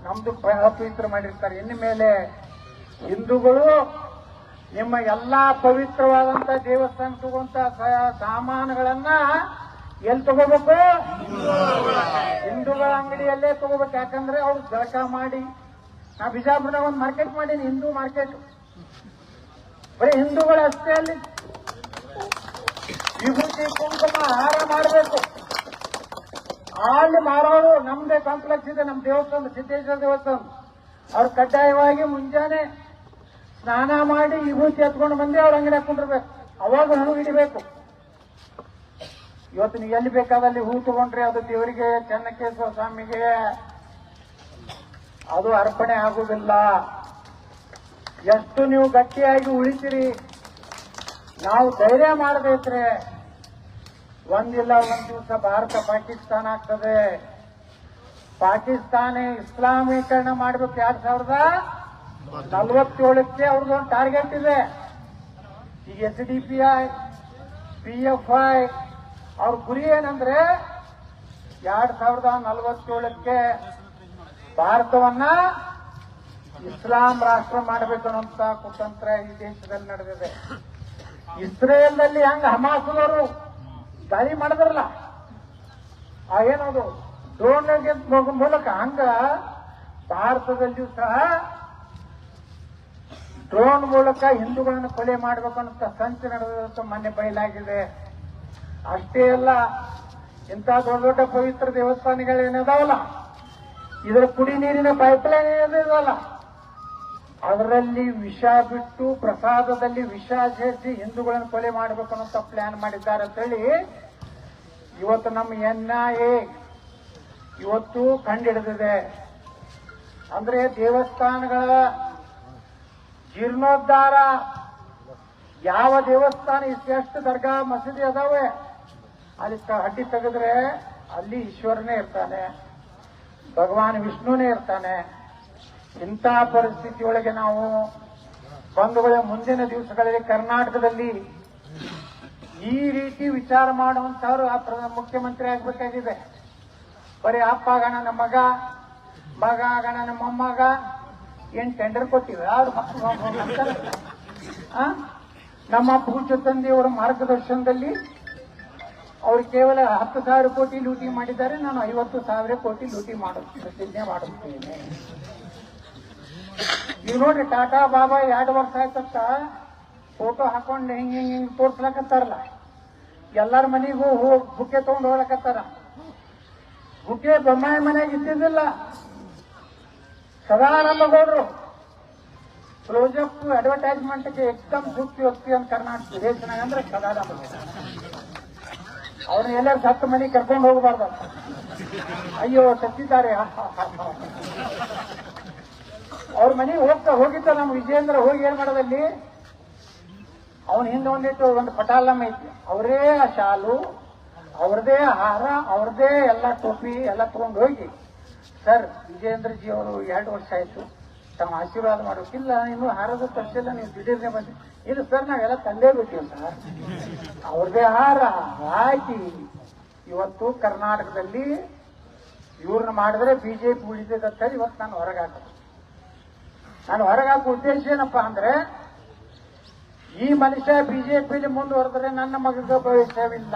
ನಮ್ದು ಅಪವಿತ್ರ ಮಾಡಿರ್ತಾರೆ. ಇನ್ನು ಮೇಲೆ ಹಿಂದೂಗಳು ನಿಮ್ಮ ಎಲ್ಲಾ ಪವಿತ್ರವಾದಂತ ದೇವಸ್ಥಾನ ತಗೊಂತ ಸಾಮಾನುಗಳನ್ನ ಎಲ್ಲಿ ತಗೋಬೇಕು? ಹಿಂದೂಗಳ ಅಂಗಡಿಯಲ್ಲೇ ತಗೋಬೇಕು. ಯಾಕಂದ್ರೆ ಅವ್ರು ಜಳಕ ಮಾಡಿ, ನಾ ಬಿಜಾಪುರದಾಗ ಒಂದು ಮಾರ್ಕೆಟ್ ಮಾಡೀನಿ, ಹಿಂದೂ ಮಾರ್ಕೆಟ್, ಬರೀ ಹಿಂದೂಗಳು ಅಷ್ಟೇ. ಅಲ್ಲಿ ವಿಭೂತಿ ಕುಂಕುಮ ಹಾರ ಮಾಡಬೇಕು. ಅಲ್ಲಿ ಮಾರೋರು ನಮ್ದೇ ಕಾಂಪ್ಲೆಕ್ಸ್ ಇದೆ, ನಮ್ಮ ದೇವಸ್ಥಾನ ಸಿದ್ದೇಶ್ವರ ದೇವಸ್ಥಾನ, ಅವ್ರು ಕಡ್ಡಾಯವಾಗಿ ಮುಂಜಾನೆ ಸ್ನಾನ ಮಾಡಿ ವಿಭೂತಿ ಎತ್ಕೊಂಡು ಬಂದು ಅವ್ರ ಅಂಗಡಿ ಹಾಕೊಂಡಿರ್ಬೇಕು. ಅವಾಗ ಹೂ ಹಿಡಿಬೇಕು. ಇವತ್ತು ನೀವು ಎಲ್ಲಿ ಬೇಕಾದಲ್ಲಿ ಹೂ ತಗೊಂಡ್ರೆ ಅದು ದೇವರಿಗೆ, ಚೆನ್ನಕೇಶ್ವರ ಸ್ವಾಮಿಗೆ ಅದು ಅರ್ಪಣೆ ಆಗುವುದಿಲ್ಲ. ಎಷ್ಟು ನೀವು ಗಟ್ಟಿಯಾಗಿ ಉಳಿತೀರಿ. ನಾವು ಧೈರ್ಯ ಮಾಡಬೇಕ್ರೆ ಒಂದಿಲ್ಲ ಒಂದ್ ದಿವಸ ಭಾರತ ಪಾಕಿಸ್ತಾನ ಆಗ್ತದೆ. ಪಾಕಿಸ್ತಾನ ಇಸ್ಲಾಮೀಕರಣ ಮಾಡಬೇಕು. 2047ಕ್ಕೆ ಅವ್ರದ್ದೊಂದು ಟಾರ್ಗೆಟ್ ಇದೆ. ಈಗ SDPI, PFI ಅವ್ರ ಗುರಿ ಏನಂದ್ರೆ 2047ಕ್ಕೆ ಭಾರತವನ್ನ ಇಸ್ಲಾಂ ರಾಷ್ಟ್ರ ಮಾಡಬೇಕು ಅನ್ನೋಂತ ಕುತಂತ್ರ ಈ ದೇಶದಲ್ಲಿ ನಡೆದಿದೆ. ಇಸ್ರೇಲ್ನಲ್ಲಿ ಹಂಗ ಹಮಾಸದವರು ದಾಳಿ ಮಾಡಿದ್ರಲ್ಲ, ಏನದು ಡ್ರೋನ್ ಮೂಲಕ, ಹಂಗ ಭಾರತದಲ್ಲಿಯೂ ಸಹ ಡ್ರೋನ್ ಮೂಲಕ ಹಿಂದೂಗಳನ್ನು ಕೊಲೆ ಮಾಡಬೇಕು ಅನ್ನೋ ಸಂಚು ನಡೆದಂತ ಮೊನ್ನೆ ಬಯಲಾಗಿದೆ. ಅಷ್ಟೇ ಅಲ್ಲ, ಇಂಥ ದೊಡ್ಡ ದೊಡ್ಡ ಪವಿತ್ರ ದೇವಸ್ಥಾನಗಳೇನಿದಾವಲ್ಲ, ಇದರ ಕುಡಿ ನೀರಿನ ಪೈಪ್ಲೈನ್ ಏನಿದೆಯಲ್ಲ, ಅದರಲ್ಲಿ ವಿಷ ಬಿಟ್ಟು ಪ್ರಸಾದದಲ್ಲಿ ವಿಷ ಸೇರಿಸಿ ಹಿಂದೂಗಳನ್ನು ಕೊಲೆ ಮಾಡಬೇಕು ಅನ್ನೋ ಪ್ಲಾನ್ ಮಾಡಿದ್ದಾರೆ ಅಂತೇಳಿ ಇವತ್ತು ನಮ್ಮ NIA ಇವತ್ತು ಕಂಡಿಡಿದಿದೆ. ಅಂದ್ರೆ ದೇವಸ್ಥಾನಗಳ ಜೀರ್ಣೋದ್ಧಾರ, ಯಾವ ದೇವಸ್ಥಾನ ಎಷ್ಟು ದರ್ಗಾ ಮಸೀದಿ ಅದಾವೆ ಅಲ್ಲಿ ಅಡ್ಡಿ ತೆಗೆದ್ರೆ ಅಲ್ಲಿ ಈಶ್ವರನೇ ಇರ್ತಾನೆ, ಭಗವಾನ್ ವಿಷ್ಣುನೇ ಇರ್ತಾನೆ. ಇಂಥ ಪರಿಸ್ಥಿತಿಯೊಳಗೆ ನಾವು ಬಂಧುಗಳ ಮುಂದಿನ ದಿವಸಗಳಲ್ಲಿ ಕರ್ನಾಟಕದಲ್ಲಿ ಈ ರೀತಿ ವಿಚಾರ ಮಾಡುವಂತವ್ರು ಮುಖ್ಯಮಂತ್ರಿ ಆಗ್ಬೇಕಾಗಿದೆ. ಬರೀ ಅಪ್ಪ ಆಗೋಣ ನಮ್ಮ ಮಗ, ಮಗ ಆಗೋಣ ನಮ್ಮ ಮೊಮ್ಮಗ, ಏನ್ ಟೆಂಡರ್ ಕೊಟ್ಟಿವೆ ಅವ್ರು ನಮ್ಮ ಪೂಜ್ಯ ತಂದೆಯವರ ಮಾರ್ಗದರ್ಶನದಲ್ಲಿ ಅವರು ಕೇವಲ 10,000 ಕೋಟಿ ಲೂಟಿ ಮಾಡಿದ್ದಾರೆ. ನಾನು 50,000 ಕೋಟಿ ಲೂಟಿ ಪ್ರತಿಜ್ಞೆ ಮಾಡುತ್ತೇನೆ. ನೀವು ನೋಡ್ರಿ, ಟಾಟಾ ಬಾಬಾ 2 ವರ್ಷ ಆಯ್ತಕ್ಕ ಫೋಟೋ ಹಾಕೊಂಡು ಹಿಂಗ್ ತೋರ್ಸ್ಲಕತ್ತಾರಲ್ಲ, ಎಲ್ಲರ ಮನೆಗೂ ಬುಕ್ಕೆ ತಗೊಂಡು ಹೋಗ್ಲಕತ್ತಾರ. ಬುಕ್ಕೆ ಬೊಮ್ಮಾಯಿ ಮನೆಗೆ ಇದ್ದಿದ್ದಿಲ್ಲ. ಸದಾನಂದ ಗೌಡ್ರು ಪ್ರಾಜೆಕ್ಟ್ ಅಡ್ವರ್ಟೈಸ್ಮೆಂಟ್ಗೆ ಎಕ್ದಮ್ ಸೂಕ್ತಿ ಹೋಗ್ತಿ ಅಂತ ಕರ್ನಾಟಕ ದೇಶನಾಗ ಅಂದ್ರೆ ಸದಾನಂದ ಗೌಡ್ರು. ಅವ್ರನ್ನ ಎಲ್ಲರೂ ಸತ್ತು ಮನೆಗೆ ಕರ್ಕೊಂಡು ಹೋಗಬಾರ್ದು. ಅಯ್ಯೋ ಸತ್ತಿದ್ದಾರೆ. ಅವ್ರ ಮನೆಗೆ ಹೋಗಿದ್ದ ನಮ್ಮ ವಿಜಯೇಂದ್ರ ಹೋಗಿ ಏನ್ ಮಾಡೋದಲ್ಲಿ, ಅವನ ಹಿಂದೆ ಒಂದು ಪಟಾಲಮ್ಮ ಐತಿ, ಅವರೇ ಆ ಶಾಲು, ಅವ್ರದೇ ಹಾರ, ಅವ್ರದೇ ಎಲ್ಲ ಟೋಪಿ ಎಲ್ಲ ತಗೊಂಡು ಹೋಗಿ, ಸರ್ ವಿಜಯೇಂದ್ರ ಜಿ ಅವರು 2 ವರ್ಷ ಆಯ್ತು, ತಮ್ಮ ಆಶೀರ್ವಾದ ಮಾಡೋಕ್ಕಿಲ್ಲ, ಇನ್ನು ಹಾರದ ತರಿಸಿಲ್ಲ, ನೀವು ದಿಢೀರ್ನೆ ಬಂದು, ಇಲ್ಲ ಸರ್ ನಾವೆಲ್ಲ ತಂದೇ ಬಿಟ್ಟಿವಿ ಸರ್. ಅವ್ರದೇ ಹಾರ ಹಾಕಿ ಇವತ್ತು ಕರ್ನಾಟಕದಲ್ಲಿ ಇವ್ರನ್ನ ಮಾಡಿದ್ರೆ ಬಿಜೆಪಿ ಉಳಿತದಂತ ಇವತ್ತು ನಾನು ಹೊರಗಾಕ ಉದ್ದೇಶ ಏನಪ್ಪಾ ಅಂದ್ರೆ, ಈ ಮನುಷ್ಯ ಬಿಜೆಪಿಲಿ ಮುಂದುವರೆದ್ರೆ ನನ್ನ ಮಗಗೆ ಭವಿಷ್ಯವಿಲ್ಲ.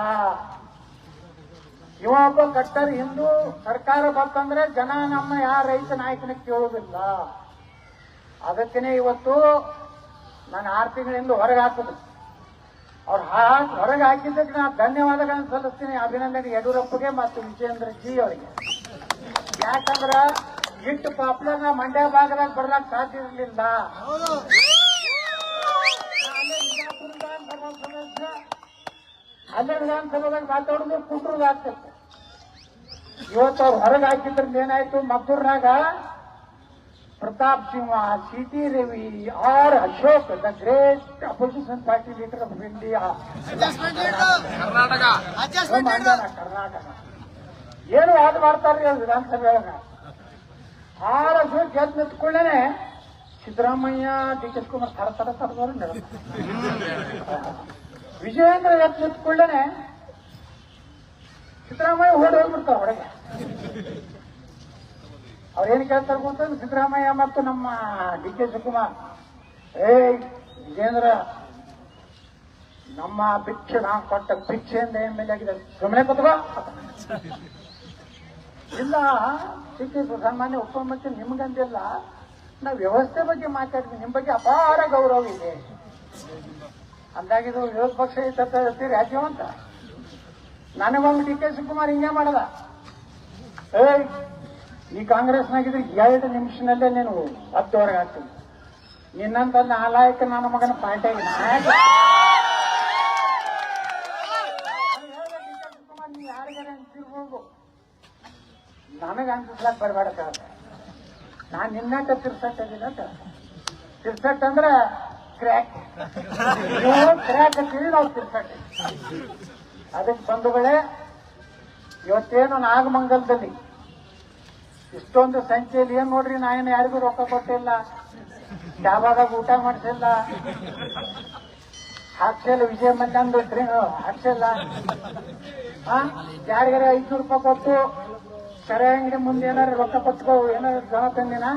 ಇವೊಬ್ಬ ಕಟ್ಟರ್ ಹಿಂದೂ ಸರ್ಕಾರ ಬಂತಂದ್ರೆ ಜನ ನಮ್ಮ ಯಾರ ರೈತ ನಾಯಕನ ಕೇಳುವುದಿಲ್ಲ. ಅದಕ್ಕೇನೆ ಇವತ್ತು ನಾನು 6 ತಿಂಗಳಿಂದ ಹೊರಗೆ ಹಾಕುದು. ಅವ್ರು ಹೊರಗೆ ಹಾಕಿದ್ದಕ್ಕೆ ನಾನು ಧನ್ಯವಾದಗಳನ್ನು ಸಲ್ಲಿಸ್ತೀನಿ, ಅಭಿನಂದನೆ ಯಡಿಯೂರಪ್ಪಗೆ ಮತ್ತು ವಿಜಯೇಂದ್ರ ಜಿ ಅವರಿಗೆ. ಯಾಕಂದ್ರ ಇಟ್ಟು ಪಾಪ್ಲರ್ನ ಮಂಡ್ಯ ಭಾಗದಾಗ ಬರ್ಲಾಕ್ ಸಾಧ್ಯ ಇರಲಿಲ್ಲ. ಅಲ್ಲೇ ವಿಧಾನಸಭೆದಾಗ ಮಾತಾಡೋದು ಕುಂಡ್ರದಾಗ್ತಿತ್ತು. ಇವತ್ತು ಅವ್ರು ಹೊರಗೆ ಹಾಕಿದ್ರಿಂದ ಏನಾಯ್ತು, ಮದ್ದೂರ್ನಾಗ Pratap Simha, CT Ravi, R Ashok, the great opposition party leader of India Karnataka ಏನು ವಾದ ಮಾಡ್ತಾರ್ರಿ ಅವ್ರು ವಿಧಾನಸಭೆ ಒಳಗ. ಆರ್ ಅಶೋಕ್ ಗೆದ್ದು ನಿಂತ್ಕೊಳ್ಳೇನೆ ಸಿದ್ದರಾಮಯ್ಯ, DK ಶಿವಕುಮಾರ್ ತರದವರು ನಡೆದ. ವಿಜಯೇಂದ್ರ ಗೆದ್ದು ನಿಂತ್ಕೊಳ್ಳೇನೆ ಸಿದ್ದರಾಮಯ್ಯ ಓಡಿ ಹೋಗ್ಬಿಡ್ತಾರೆ ಹೊರಗೆ. ಅವ್ರೇನು ಕೇಳ್ತಾರೆ ಗೊತ್ತಂದ್ರೆ, ಸಿದ್ದರಾಮಯ್ಯ ಮತ್ತು ನಮ್ಮ DK ಶಿವಕುಮಾರ್, ವಿಜೇಂದ್ರ ನಮ್ಮ ಭಿಕ್ಷೆ ನಾವು ಕೊಟ್ಟ ಭಿಕ್ಷೆಯಿಂದ ಏನ್ ಮೇಲೆ ಆಗಿದೆ, ಸುಮ್ಮನೆ ಕೊತ್ಕೋ. ಇಲ್ಲ ಸಾಮಾನ್ಯ ಉಪಮುಖ್ಯ ನಿಮ್ಗಂದಿಲ್ಲ, ನಾವು ವ್ಯವಸ್ಥೆ ಬಗ್ಗೆ ಮಾತಾಡ್ತೀವಿ, ನಿಮ್ ಬಗ್ಗೆ ಅಪಾರ ಗೌರವ ಇದೆ ಅಂದಾಗಿದ್ದು ವಿರೋಧ ಪಕ್ಷ ಇರ್ತೀರಿ ರಾಜ್ಯ ಅಂತ. ನನಗೊಮ್ಮೆ DK ಶಿವಕುಮಾರ್ ಹಿಂಗೆ ಮಾಡದ, ಈ ಕಾಂಗ್ರೆಸ್ನಾಗಿದ್ರೆ 2 ನಿಮಿಷನಲ್ಲೇ ನೀನು 10ವರೆಗೆ ಹಾಕ್ತೀನಿ. ನಿನ್ನಂತ ನಾಲಾಯಕ ನನ್ನ ಮಗನ ಪಾರ್ಟಿಯಾಗಿ ನೀ ಯಾರಿಗಾರ ಅಂತಿರ್ಬೋದು, ನನಗೆ ಅಂತಿಸ್ಲಾಕ್ ಬರಬೇಡ ಸರ್. ನಾನು ನಿನ್ನಂತ ತಿರ್ಸಟ್ ಇದೀನಿ ಅಂತ. ತಿರ್ಸಟ್ ಅಂದ್ರೆ ಕ್ರ್ಯಾಕ್, ಕ್ರ್ಯಾಕ್ ಅಂತೀವಿ ನಾವು ತಿರ್ಸಟ್. ಅದಕ್ಕೆ ಬಂಧುಗಳೇ, ಇವತ್ತೇನು ನಾಗಮಂಗಲದಲ್ಲಿ ಇಷ್ಟೊಂದು ಸಂಖ್ಯೆಯಲ್ಲಿ ಏನ್ ನೋಡ್ರಿ, ನಾ ಏನು ಯಾರಿಗೂ ರೊಕ್ಕ ಕೊಟ್ಟಿಲ್ಲ, ಡಾಬಾದಾಗ ಊಟ ಮಾಡಿಸಿಲ್ಲ, ಹಾಕ್ಸಿಲ್ಲ, ವಿಜಯ ಮಲ್ಯಾಂದು ಹಾಕ್ಸಿಲ್ಲ. ಯಾರಿಗಾರ 500 ರೂಪಾಯಿ ಕೊಟ್ಟು ಕರೆ ಅಂಗಡಿ ಮುಂದೆ ಏನಾರು ರೊಕ್ಕ ಕೊಟ್ಟು ಏನಾರು ಜನ ತಂದಿನ?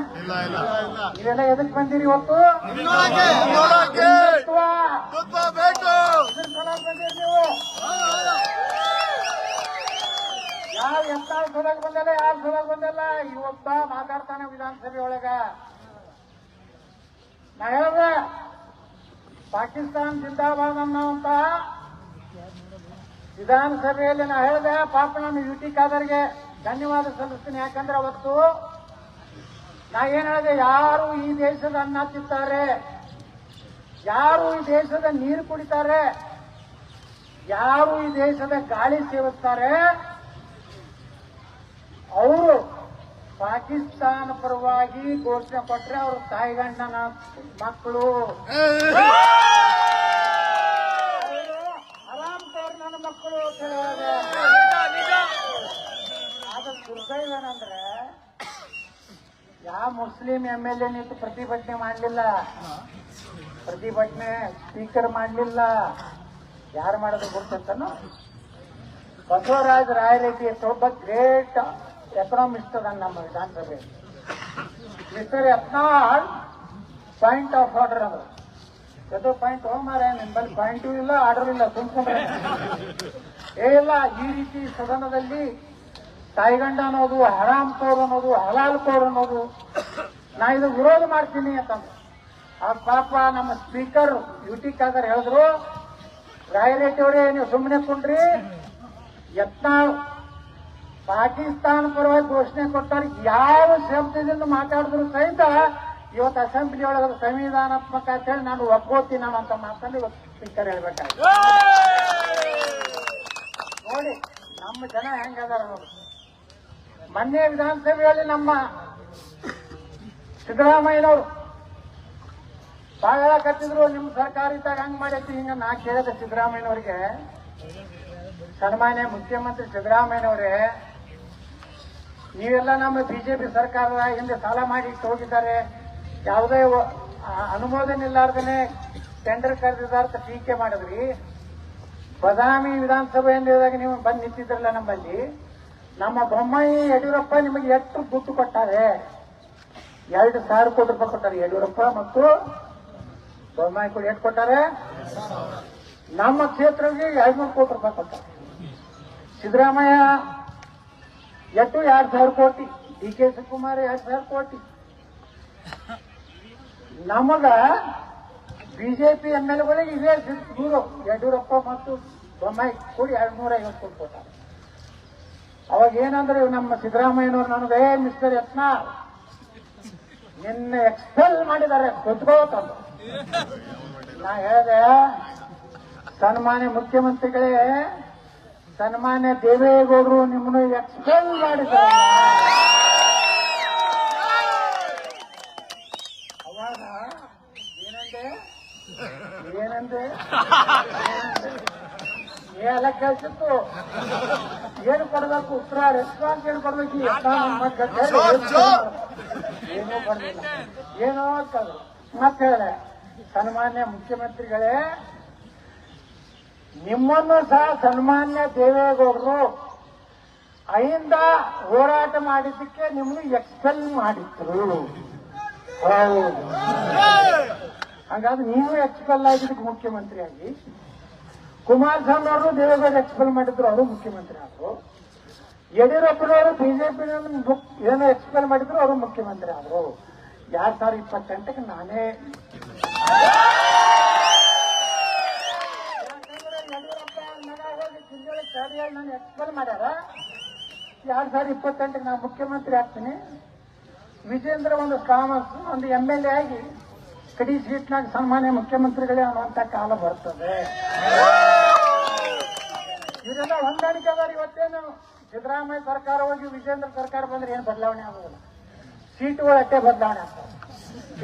ಇವೆಲ್ಲ ಎದಕ್ ಬಂದಿರಿ ಇವತ್ತು? ಬಂದಿರಿ ನೀವು. ಯಾವ ಎಂತ ಸದಾಗ ಬಂದಿಲ್ಲ, ಯಾವ ಸದಾಗ ಬಂದಿಲ್ಲ. ಇವತ್ತ ಮಾತಾಡ್ತಾನೆ ವಿಧಾನಸಭೆ ಒಳಗ. ನಾ ಹೇಳ್ದೆ ಪಾಕಿಸ್ತಾನ ಜಿಂದಾಬಾದ್ ಅನ್ನೋಂತ ವಿಧಾನಸಭೆಯಲ್ಲಿ ನಾ ಹೇಳ್ದೆ. ಪಾಪ ನಾನು ಯುಟಿ ಖಾದರ್ಗೆ ಧನ್ಯವಾದ ಸಲ್ಲಿಸ್ತೀನಿ. ಯಾಕಂದ್ರೆ ಅವತ್ತು ನಾ ಏನ್ ಹೇಳಿದೆ, ಯಾರು ಈ ದೇಶದ ಅನ್ನ ತಿಂತಾರೆ, ಯಾರು ಈ ದೇಶದ ನೀರು ಕುಡಿತಾರೆ, ಯಾರು ಈ ದೇಶದ ಗಾಳಿ ಸೇವಿಸ್ತಾರೆ, ಅವರು ಪಾಕಿಸ್ತಾನ ಪರವಾಗಿ ಘೋಷಣೆ ಕೊಟ್ರೆ ಅವ್ರ ತಾಯಿಗಂಡನ ಮಕ್ಕಳು, ಆರಾಮ್ತವ್ರು ನನ್ನ ಮಕ್ಕಳು ಅಂತ ಹೇಳಿದೆ. ಆದ್ರೆ ದುರ್ದೈವ ಏನಂದ್ರೆ, ಯಾವ ಮುಸ್ಲಿಂ MLA ನಿಂತು ಪ್ರತಿಭಟನೆ ಮಾಡಲಿಲ್ಲ, ಪ್ರತಿಭಟನೆ ಸ್ಪೀಕರ್ ಮಾಡಲಿಲ್ಲ. ಯಾರು ಮಾಡೋದು ಗೊತ್ತಂತನೋ, ಬಸವರಾಜ ರಾಯರೆಡ್ಡಿ ಒಬ್ಬ ಗ್ರೇಟ್ ಎಕನಾಮಿಸ್ಟ್ ಅದ ನಮ್ಮ ವಿಧಾನಸಭೆ. Mister Yatnal point of order ಅಂದ್ರೆ ಎದೋ ಪಾಯಿಂಟ್ ಹೋಗ್ಮಾರ, ನಿಮ್ಮಲ್ಲಿ ಪಾಯಿಂಟು ಇಲ್ಲ, ಆರ್ಡರ್ ಇಲ್ಲ, ತುಂಬ್ಕೊಂಡ್ರೆ ಇಲ್ಲ. ಈ ರೀತಿ ಸದನದಲ್ಲಿ ತಾಯಿಗಂಡ ಅನ್ನೋದು, ಹರಾಮ್ ಕೋರ್ ಅನ್ನೋದು, ಹಲಾಲ್ ಕೋರ್ ಅನ್ನೋದು, ನಾ ಇದು ವಿರೋಧ ಮಾಡ್ತೀನಿ ಅಂತಂದ್ರೆ ಆ ಪಾಪ ನಮ್ಮ ಸ್ಪೀಕರ್ ಯುಟಿ ಖಾದರ್ ಹೇಳಿದ್ರು, ರಾಯರೆಡ್ಡಿ ಅವರೇ ನೀವು ಸುಮ್ಮನೆ ಕುಂಡ್ರಿ, ಯತ್ನಾಳ್ ಪಾಕಿಸ್ತಾನ ಪರವಾಗಿ ಘೋಷಣೆ ಕೊಟ್ಟಾರ, ಯಾವ ಶಬ್ದದಿಂದ ಮಾತಾಡಿದ್ರು ಸಹಿತ ಇವತ್ತು ಅಸೆಂಬ್ಲಿ ಒಳಗೆ ಸಂವಿಧಾನಾತ್ಮಕ ಅಂತ ಹೇಳಿ ನಾನು ಒಪ್ಕೋತೀನಿ ಅಂತ ಮಾತನ್ನು ಇವತ್ತು ಸ್ಪೀಕರ್ ಹೇಳ್ಬೇಕಾದ್ರೆ ನೋಡಿ ನಮ್ಮ ಜನ ಹೆಂಗದಾರ ನೋಡಿ. ಮೊನ್ನೆ ವಿಧಾನಸಭೆಯಲ್ಲಿ ನಮ್ಮ ಸಿದ್ದರಾಮಯ್ಯನವರು ಬಾಳ ಕತ್ತಿದ್ರು, ನಿಮ್ಮ ಸರ್ಕಾರ ಇದ್ದಾಗ ಹಂಗ್ ಮಾಡೈತಿ ಹಿಂಗ. ನಾ ಕೇಳಿದೆ ಸಿದ್ದರಾಮಯ್ಯನವ್ರಿಗೆ, ಸನ್ಮಾನ್ಯ ಮುಖ್ಯಮಂತ್ರಿ ಸಿದ್ದರಾಮಯ್ಯನವರೇ, ನೀವೆಲ್ಲ ನಮ್ಮ ಬಿಜೆಪಿ ಸರ್ಕಾರದ ಹಿಂದೆ ಸಾಲ ಮಾಡಿ ಇಟ್ಟು ಹೋಗಿದ್ದಾರೆ, ಯಾವುದೇ ಅನುಮೋದನೆ ಇಲ್ಲಾರ್ದೇ ಟೆಂಡರ್ ಕರೆದಿದ್ದಾರೆ ಅಂತ ಟೀಕೆ ಮಾಡಿದ್ರಿ. ಬದಾಮಿ ವಿಧಾನಸಭೆಯಲ್ಲಿದ್ದಾಗ ನೀವು ಬಂದು ನಿಂತಿದ್ರಲ್ಲ ನಮ್ಮಲ್ಲಿ, ನಮ್ಮ ಬೊಮ್ಮಾಯಿ ಯಡಿಯೂರಪ್ಪ ನಿಮಗೆ ಎಷ್ಟು ದುಡ್ಡು ಕೊಟ್ಟಾರೆ? 2,000 ಕೋಟಿ ರೂಪಾಯಿ ಕೊಟ್ಟಾರೆ ಯಡಿಯೂರಪ್ಪ ಮತ್ತು ಬೊಮ್ಮಾಯಿ ಕೂಡ ಎಷ್ಟು ಕೊಟ್ಟಾರೆ? ನಮ್ಮ ಕ್ಷೇತ್ರಕ್ಕೆ 200 ಕೋಟಿ ರೂಪಾಯಿ ಕೊಟ್ಟಾರೆ. ಸಿದ್ದರಾಮಯ್ಯ ಎಷ್ಟು? 2,000 ಕೋಟಿ. DK ಶಿವಕುಮಾರ್ 2,000 ಕೋಟಿ. ನಮಗ ಬಿಜೆಪಿ MLAಗಳಿಗೆ ಇದೇ ದೂರು ಯಡಿಯೂರಪ್ಪ ಮತ್ತು ಬೊಮ್ಮಾಯಿ ಕೂಡಿ 250 ಕೋಟಿ ಕೊಟ್ಟಾರೆ. ಅವಾಗ ಏನಂದ್ರೆ ನಮ್ಮ ಸಿದ್ದರಾಮಯ್ಯನವರು ನನಗೆ, ಮಿಸ್ಟರ್ ಯತ್ನಾಳ್ ನಿನ್ನ ಎಕ್ಸ್ಪೆಲ್ ಮಾಡಿದ್ದಾರೆ ಗೊತ್ತೋತಂದು. ನಾ ಹೇಳಿದೆ, ಸನ್ಮಾನ್ಯ ಮುಖ್ಯಮಂತ್ರಿಗಳೇ, ಸನ್ಮಾನ್ಯ ದೇವೇಗೌಡರು ನಿಮ್ಮನ್ನು ಎಕ್ಸ್ಪೆಲ್ ಮಾಡಿದ್ದಾರೆ. ಅವಾಗ ಏನಂದೆ ಎಲ್ಲ ಕೇಳ್ತಿತ್ತು. ಏನು ಕೊಡ್ಬೇಕು ಉತ್ತರ, ರೆಸ್ಪಾನ್ಸ್ ಏನು ಕೊಡ್ಬೇಕು? ಏನೋ ಕೊಡ್ಲಿಲ್ಲ, ಏನೋ ಅಂತಂದ್ರು. ಮತ್ತೆ ಹೇಳಿದೆ, ಸನ್ಮಾನ್ಯ ಮುಖ್ಯಮಂತ್ರಿಗಳೇ, ನಿಮ್ಮನ್ನು ಸಹ ಸನ್ಮಾನ್ಯ ದೇವೇಗೌಡರು ಅಹಿಂದ ಹೋರಾಟ ಮಾಡಿದ್ದಕ್ಕೆ ನಿಮ್ಮನ್ನು ಎಕ್ಸ್ಪೆಲ್ ಮಾಡಿದ್ರು. ಹೌದು, ಹಾಗಾದ್ರೆ ನೀವು ಎಕ್ಸ್ಪೆಲ್ ಆಗಿದ್ದಕ್ಕೆ ಮುಖ್ಯಮಂತ್ರಿಯಾಗಿ, ಕುಮಾರಸ್ವಾಮಿ ಅವರು ದೇವೇಗೌಡ ಎಕ್ಸ್ಪೆಲ್ ಮಾಡಿದ್ರು, ಅವರು ಮುಖ್ಯಮಂತ್ರಿ ಆದ್ರು. ಯಡಿಯೂರಪ್ಪನವರು ಬಿಜೆಪಿ ಏನೋ ಎಕ್ಸ್ಪೆಲ್ ಮಾಡಿದ್ರು, ಅವರು ಮುಖ್ಯಮಂತ್ರಿ ಆದ್ರು. 2028ಕ್ಕೆ ನಾನೇ ಯಡಿಯೂರಪ್ಪ ಮಗ ಹೋಗಿ ಜಿಲ್ಲೆ ನಾನು ಎಕ್ಸ್ಪೆಲ್ ಮಾಡ್ಯಾರ. 2028 ನಾನು ಮುಖ್ಯಮಂತ್ರಿ ಆಗ್ತೀನಿ. ವಿಜೇಂದ್ರ ಒಂದು ಕಾಮರ್ಸ್ ಒಂದು MLA ಆಗಿ ಕಡಿ ಸೀಟ್ನಾಗ ಸನ್ಮಾನ್ಯ ಮುಖ್ಯಮಂತ್ರಿಗಳೇ ಅನ್ನುವಂತ ಕಾಲ ಬರ್ತದೆ. ಇವರೆಲ್ಲ ಹೊಂದಾಣಿಕೆ ಅದಾರ. ಇವತ್ತೇನು ಸಿದ್ದರಾಮಯ್ಯ ಸರ್ಕಾರ ಹೋಗಿ ವಿಜೇಂದ್ರ ಸರ್ಕಾರ ಬಂದ್ರೆ ಏನು ಬದಲಾವಣೆ ಆಗೋದಿಲ್ಲ. ಸೀಟುಗಳು ಅಷ್ಟೇ ಬದಲಾವಣೆ ಆಗ್ತದೆ.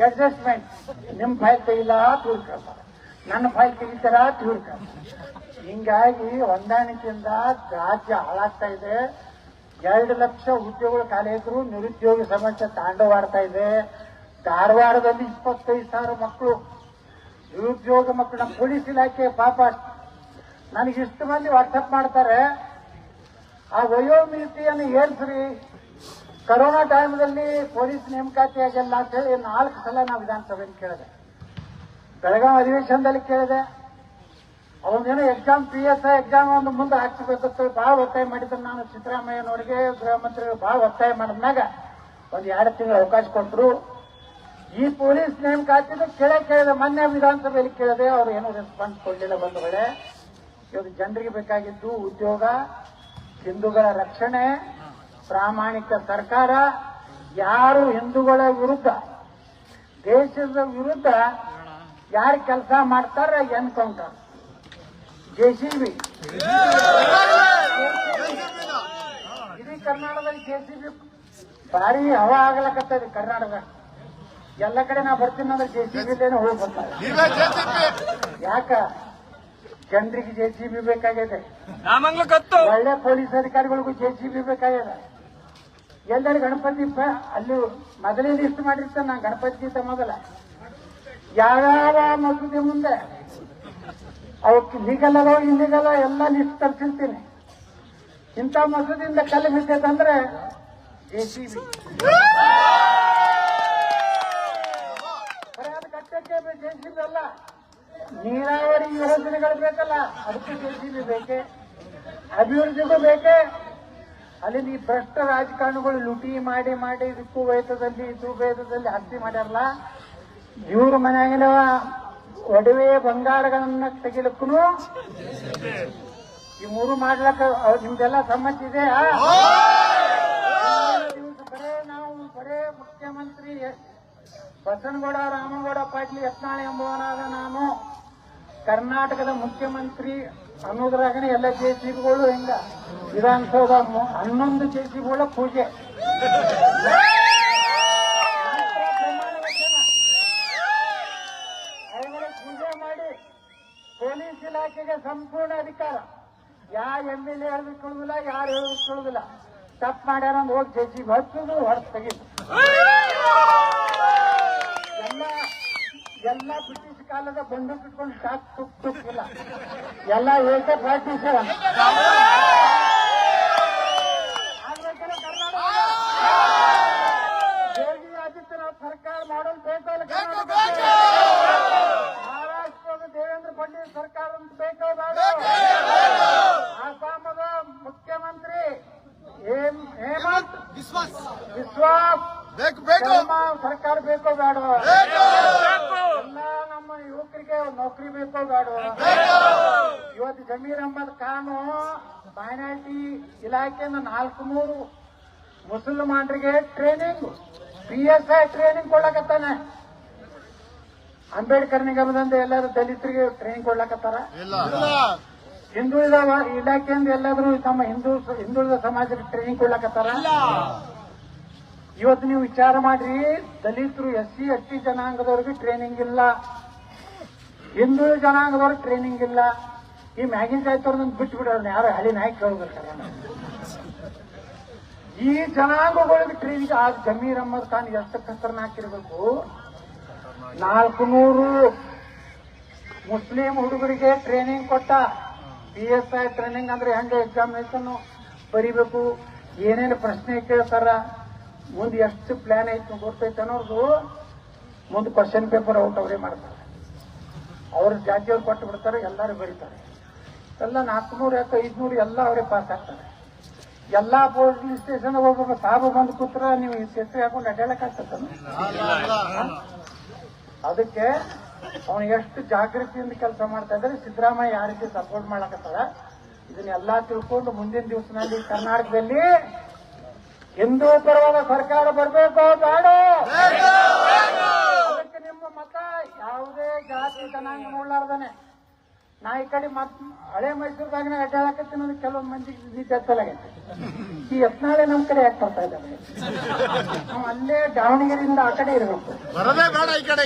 ಅಡ್ಜಸ್ಟ್ಮೆಂಟ್. ನಿಮ್ಮ ಫೈಲ್ ತೆಗಿಲ್ಲ ತಿಳ್ಕೊಳ್ತಾರೆ, ನನ್ನ ಫೈಲ್ ತೆಗಿತಾರ ತಿಳ್ಕೊಳ್ತಾರೆ. ಹಿಂಗಾಗಿ ಹೊಂದಾಣಿಕೆಯಿಂದ ರಾಜ್ಯ ಹಾಳಾಗ್ತಾ ಇದೆ. 2 ಲಕ್ಷ ಉದ್ಯೋಗಗಳು ಖಾಲಿ ಇದ್ರು ನಿರುದ್ಯೋಗ ಸಮಸ್ಯೆ ತಾಂಡವಾಡ್ತಾ ಇದೆ. ಧಾರವಾಡದಲ್ಲಿ 25,000 ಮಕ್ಕಳು ನಿರುದ್ಯೋಗ ಮಕ್ಕಳು. ನಮ್ಮ ಪೊಲೀಸ್ ಇಲಾಖೆ ಪಾಪ ನನಗೆ ಇಷ್ಟು ಮಂದಿ ವಾಟ್ಸಪ್ ಮಾಡ್ತಾರೆ, ಆ ವಯೋಮಿತಿಯನ್ನು ಏರ್ಸ್ರಿ, ಕರೋನಾ ಟೈಮ್ದಲ್ಲಿ ಪೊಲೀಸ್ ನೇಮಕಾತಿ ಆಗಿಲ್ಲ ಅಂತ ಹೇಳಿ 4 ಸಲ ನಾವು ವಿಧಾನಸಭೆಯಲ್ಲಿ ಕೇಳಿದೆ. ಬೆಳಗಾವಿ ಅಧಿವೇಶನದಲ್ಲಿ ಕೇಳಿದೆ. ಅವನೇನೋ ಎಕ್ಸಾಮ್ PSI ಎಕ್ಸಾಮ್ ಒಂದು ಮುಂದೆ ಹಾಕ್ಸಬೇಕಂತ ಬಹಳ ಒತ್ತಾಯ ಮಾಡಿದ್ರು. ನಾನು ಸಿದ್ದರಾಮಯ್ಯನವರಿಗೆ ಗೃಹ ಮಂತ್ರಿಗಳು ಬಹಳ ಒತ್ತಾಯ ಮಾಡಿದ್ನಾಗ ಒಂದು 2 ತಿಂಗಳು ಅವಕಾಶ ಕೊಟ್ಟರು. ಈ ಪೊಲೀಸ್ ನೇಮಕಾತಿದ ಕೇಳಿದೆ. ಮೊನ್ನೆ ವಿಧಾನಸಭೆಯಲ್ಲಿ ಕೇಳಿದೆ, ಅವ್ರು ಏನೂ ರೆಸ್ಪಾನ್ಸ್ ಕೊಡಲಿಲ್ಲ. ಬಂಧುಗಳೇ, ಇವತ್ತು ಜನರಿಗೆ ಬೇಕಾಗಿದ್ದು ಉದ್ಯೋಗ, ಹಿಂದೂಗಳ ರಕ್ಷಣೆ, ಪ್ರಾಮಾಣಿಕ ಸರ್ಕಾರ. ಯಾರು ಹಿಂದೂಗಳ ವಿರುದ್ಧ, ದೇಶದ ವಿರುದ್ಧ ಯಾರು ಕೆಲಸ ಮಾಡ್ತಾರ ಎನ್ಕೌಂಟರ್, JCB. ಇಡೀ ಕರ್ನಾಟಕದಲ್ಲಿ JCB ಭಾರಿ ಹವಾ ಆಗಲಕತ್ತದ. ಕರ್ನಾಟಕ ಎಲ್ಲ ಕಡೆ ನಾ ಬರ್ತೀನಿ ಅಂದ್ರೆ JCB ಹೋಗಿ ಬರ್ತಾರೆ. ಯಾಕ ಜನರಿಗೆ JCB ಬೇಕಾಗಿದೆ. ಒಳ್ಳೆ ಪೊಲೀಸ್ ಅಧಿಕಾರಿಗಳಿಗೂ JCB ಬೇಕಾಗಿದೆ. ಎಲ್ಲರೂ ಗಣಪತಿ ಅಲ್ಲಿ ಮೊದಲೇ ಲಿಸ್ಟ್ ಮಾಡಿರ್ತಾನೆ. ನಾನು ಗಣಪತಿಗಿಂತ ಮೊದಲ ಯಾವ್ಯಾವ ಮಸೂದೆ ಮುಂದೆ ಅವಕ್ಕೆ ಲೀಗಲ್ ಅದಾವ ಇಲ್ಲಿಗಲ್ಲ ಎಲ್ಲ ಲಿಸ್ಟ್ ತರಿಸಿರ್ತೀನಿ. ಇಂಥ ಮಸೂದೆಯಿಂದ ಕಲ್ಲು ಬಿದ್ದೈತಂದ್ರೆ JCB. ಅದು ಕಟ್ಟಕ್ಕೆ JCB ಅಲ್ಲ, ನೀರಾವರಿ ಯೋಜನೆಗಳು ಬೇಕಲ್ಲ, ಅದಕ್ಕೆ JCB ಬೇಕೆ. ಅಭಿವೃದ್ಧಿಗೂ ಬೇಕೆ. ಅಲ್ಲಿ ಈ ಭ್ರಷ್ಟ ರಾಜಕಾರಣಿಗಳು ಲೂಟಿ ಮಾಡಿ ಮಾಡಿ ಇದಕ್ಕೂ ವೇತದಲ್ಲಿ ಇದು ವೇತದಲ್ಲಿ ಆಸ್ತಿ ಮಾಡ್ಯಾರಲ್ಲ, ಇವ್ರ ಮನೆಯಾಗಿನ ಒಡವೆ ಬಂಗಾರಗಳನ್ನ ತೆಗಿಲಕ್ಕೂ ಈ 3 ಮಾಡ್ಲಕ್ಕ ನಿಮ್ದೆಲ್ಲ ಸಮ್ಮತಿ ಇದೆ. ಬರೇ ಮುಖ್ಯಮಂತ್ರಿ ಬಸನಗೌಡ ರಾಮಗೌಡ ಪಾಟೀಲ್ ಯತ್ನಾಳ್ ಎಂಬುವನಾದ ನಾನು ಕರ್ನಾಟಕದ ಮುಖ್ಯಮಂತ್ರಿ ಅನ್ನೋದ್ರಾಗನೆ ಎಲ್ಲ JCBಗಳು ಹಿಂಗ ವಿಧಾನಸೌಧ 11 JCBಗಳ ಪೂಜೆ. ಪೂಜೆ ಮಾಡಿ ಪೊಲೀಸ್ ಇಲಾಖೆಗೆ ಸಂಪೂರ್ಣ ಅಧಿಕಾರ. ಯಾರು MLA ಹೇಳಿಕೊಳ್ಳುದಿಲ್ಲ, ಯಾರು ಹೇಳಿಕೊಳ್ಳುದಿಲ್ಲ. ತಪ್ಪು ಮಾಡ್ಯಾರ ಹೋಗಿ JCB ಹಚ್ಚುದು, ಹೊರತು ತೆಗಿದು. ಎಲ್ಲ ಬ್ರಿಟಿಷ್ ಕಾಲದ ಬಂದೂಕ್ ಇಟ್ಕೊಂಡು ಶಾಕ್ ತುಕ್ಕಿಲ್ಲ. ಎಲ್ಲ AK-47 ಆಗ್ಬೇಕಲ್ಲ ಕರ್ನಾಟಕ. ಯೋಗಿ ಆದಿತ್ಯನಾಥ್ ಸರ್ಕಾರ ಮಾಡಲ್ ಬೇಕಲ್ಲ ಕರ್ನಾಟಕ. ಮಹಾರಾಷ್ಟ್ರದ ದೇವೇಂದ್ರ ಫಡ್ನವೀಸ್ ಸರ್ಕಾರ ಬೇಕೋ ಬೇಡ. ಆಸಾಮದ ಮುಖ್ಯಮಂತ್ರಿ ಹೇಮಂತ್ ವಿಶ್ವಾಸ್ ಸರ್ಕಾರ ಬೇಕೋ ಬೇಡ. ಎಲ್ಲ ನಮ್ಮ ಯುವಕರಿಗೆ ನೌಕರಿ ಬೇಕೋ ಬೇಡ. ಇವತ್ತು ಜಮೀರ್ ಅಹಮದ್ ಖಾನ್ ಮೈನಾರಿಟಿ ಇಲಾಖೆಯಿಂದ 400 ಮುಸಲ್ಮಾನರಿಗೆ ಟ್ರೈನಿಂಗ್ PSI ಟ್ರೈನಿಂಗ್ ಕೊಡ್ಲಕತ್ತಾನೆ. ಅಂಬೇಡ್ಕರ್ ನಿಗಮದಿಂದ ಎಲ್ಲರೂ ದಲಿತರಿಗೆ ಟ್ರೈನಿಂಗ್ ಕೊಡ್ಲಕತ್ತಾರ. ಹಿಂದುಳಿದ ಇಲಾಖೆಯಿಂದ ಎಲ್ಲಾದ್ರೂ ತಮ್ಮ ಹಿಂದುಳಿದ ಸಮಾಜಕ್ಕೆ ಟ್ರೈನಿಂಗ್ ಕೊಡ್ಲಕತ್ತಾರ. ಇವತ್ತು ನೀವು ವಿಚಾರ ಮಾಡ್ರಿ, ದಲಿತರು SC ST ಜನಾಂಗದವ್ರಿಗೆ ಟ್ರೈನಿಂಗ್ ಇಲ್ಲ, ಹಿಂದುಳಿದ ಜನಾಂಗದವ್ರಿಗೆ ಟ್ರೈನಿಂಗ್ ಇಲ್ಲ. ಈ ಮ್ಯಾಗಿನ ಜಾಯ್ತವ್ರನ್ನ ಬಿಟ್ಟು ಬಿಡೋರು ಯಾರು ಹಳಿ ನಾಯಕ್ ಕೇಳಬೇಕಲ್ಲ. ಈ ಜನಾಂಗಗಳಿಗೆ ಟ್ರೈನಿಂಗ್ ಆ ಜಮೀರ್ ಅಹಮದ್ ಖಾನ್ ಎಷ್ಟು ಖತರ್ನಾಕಿರ್ಬೇಕು. 400 ಮುಸ್ಲಿಂ ಹುಡುಗರಿಗೆ ಟ್ರೈನಿಂಗ್ ಕೊಟ್ಟ. PSI ಟ್ರೈನಿಂಗ್ ಅಂದ್ರೆ ಹೆಂಗೆ ಎಕ್ಸಾಮಿನೇಷನ್ ಬರೀಬೇಕು, ಏನೇನು ಪ್ರಶ್ನೆ ಕೇಳ್ತಾರ, ಮುಂದೆ ಎಷ್ಟು ಪ್ಲಾನ್ ಐತೆ ಗೊತ್ತೈತೆ ಅನ್ನೋದು. ಮುಂದೆ ಕ್ವಶನ್ ಪೇಪರ್ ಔಟ್ ಅವರೇ ಮಾಡ್ತಾರೆ. ಅವ್ರ ಜಾತಿಯವ್ರು ಕೊಟ್ಟು ಬಿಡ್ತಾರೆ, ಎಲ್ಲರೂ ಬರೀತಾರೆ. ಎಲ್ಲ 400 ಯಾಕೆ 500 ಎಲ್ಲ ಅವರೇ ಪಾಸ್ ಆಗ್ತಾರೆ. ಎಲ್ಲಾ ಪೊಲೀಸ್ ಸ್ಟೇಷನ್ ಹೋಗ್ಬೇಕು. ಸಾಬು ಬಂದು ಕೂತ್ರ ನೀವು ಹೆಸರು ಹಾಕೊಂಡು ಅಡ್ಡಾಡಕ್ಕಾಗ್ತದ? ಅದಕ್ಕೆ ಅವನು ಎಷ್ಟು ಜಾಗೃತಿಯಿಂದ ಕೆಲಸ ಮಾಡ್ತಾ ಇದ್ದಾರೆ. ಸಿದ್ದರಾಮಯ್ಯ ಯಾವ ರೀತಿ ಸಪೋರ್ಟ್ ಮಾಡಕತ್ತಾರ ಇದನ್ನೆಲ್ಲಾ ತಿಳ್ಕೊಂಡು ಮುಂದಿನ ದಿವಸದಲ್ಲಿ ಕರ್ನಾಟಕದಲ್ಲಿ ಹಿಂದೂ ಪರವಾದ ಸರ್ಕಾರ ಬರಬೇಕು ಬೇಡ? ಅದಕ್ಕೆ ನಿಮ್ಮ ಮತ ಯಾವುದೇ ಜಾತಿ ಜನಾಂಗ ನೋಡ್ಲಾರ್ದಾನೆ. ನಾ ಈ ಕಡೆ ಹಳೆ ಮೈಸೂರದಾಗ ಅಡ್ಡಾಡಕತ್ತೀನಿ ಅನ್ನೋದು ಕೆಲವೊಂದು ಮಂದಿ ನಿದ್ದಲಾಗೈತೆ. ಈ ಯತ್ನಾಳೆ ನಮ್ಮ ಕಡೆ ಯಾಕೆ ಬರ್ತಾ ಇದ್ದಾರೆ? ನಾವು ಅಲ್ಲೇ ದಾವಣಗೆರೆಯಿಂದ ಆ ಕಡೆ ಇರಬೇಕು.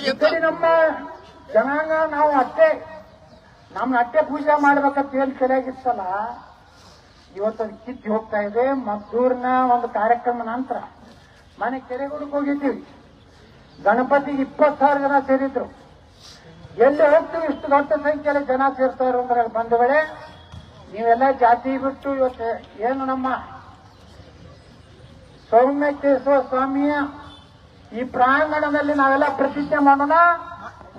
ಈ ಕಡೆ ನಮ್ಮ ಜನಾಂಗ ನಾವು ನಮ್ಮ ಅಟ್ಟೆ ಪೂಜೆ ಮಾಡ್ಬೇಕಂತ ಹೇಳಿ ಸರಿಯಾಗಿತ್ತಲ್ಲ, ಇವತ್ತದು ಕಿತ್ತಿ ಹೋಗ್ತಾ ಇದೆ. ಮದ್ದೂರಿನ ಒಂದು ಕಾರ್ಯಕ್ರಮ ನಂತರ ಮನೆ ಕೆರೆಗುಡಕ್ಕೆ ಹೋಗಿದ್ದೀವಿ. ಗಣಪತಿಗೆ 20,000 ಜನ ಸೇರಿದ್ರು. ಎಲ್ಲಿ ಹೋಗ್ತೀವಿ ಇಷ್ಟು ದೊಡ್ಡ ಸಂಖ್ಯೆಯಲ್ಲಿ ಜನ ಸೇರ್ತಾರೆ ಅಂದ್ರೆ ಬಂಧುಗಳೇ, ನೀವೆಲ್ಲ ಜಾತಿ ಬಿಟ್ಟು ಇವತ್ತು ಏನು ನಮ್ಮ ಸೌಮ್ಯಕೇಶ್ವರ ಸ್ವಾಮಿಯ ಈ ಪ್ರಾಂಗಣದಲ್ಲಿ ನಾವೆಲ್ಲ ಪ್ರತಿಜ್ಞೆ ಮಾಡೋಣ.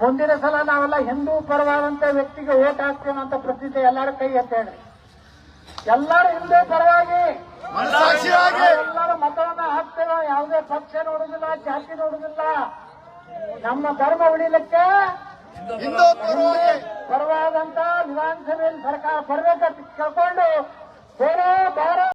ಮುಂದಿನ ಸಲ ನಾವೆಲ್ಲ ಹಿಂದೂ ಪರವಾದಂತ ವ್ಯಕ್ತಿಗೆ ಓಟ್ ಹಾಕ್ತೇವೆ ಅಂತ ಪ್ರತಿಜ್ಞೆ ಎಲ್ಲರೂ ಕೈ ಎತ್ತೇಳಿ. ಎಲ್ಲರೂ ಹಿಂದೂ ಪರವಾಗಿ ಎಲ್ಲರೂ ಮತವನ್ನ ಹಾಕ್ತೇವೆ. ಯಾವುದೇ ಪಕ್ಷ ನೋಡುದಿಲ್ಲ, ಜಾತಿ ನೋಡುದಿಲ್ಲ. ನಮ್ಮ ಧರ್ಮ ಉಳಿಲಿಕ್ಕೆ ಪರವಾದಂತ ವಿಧಾನಸಭೆಯಲ್ಲಿ ಸರ್ಕಾರ ಬರ್ಬೇಕಂತ ಕೇಳ್ಕೊಂಡು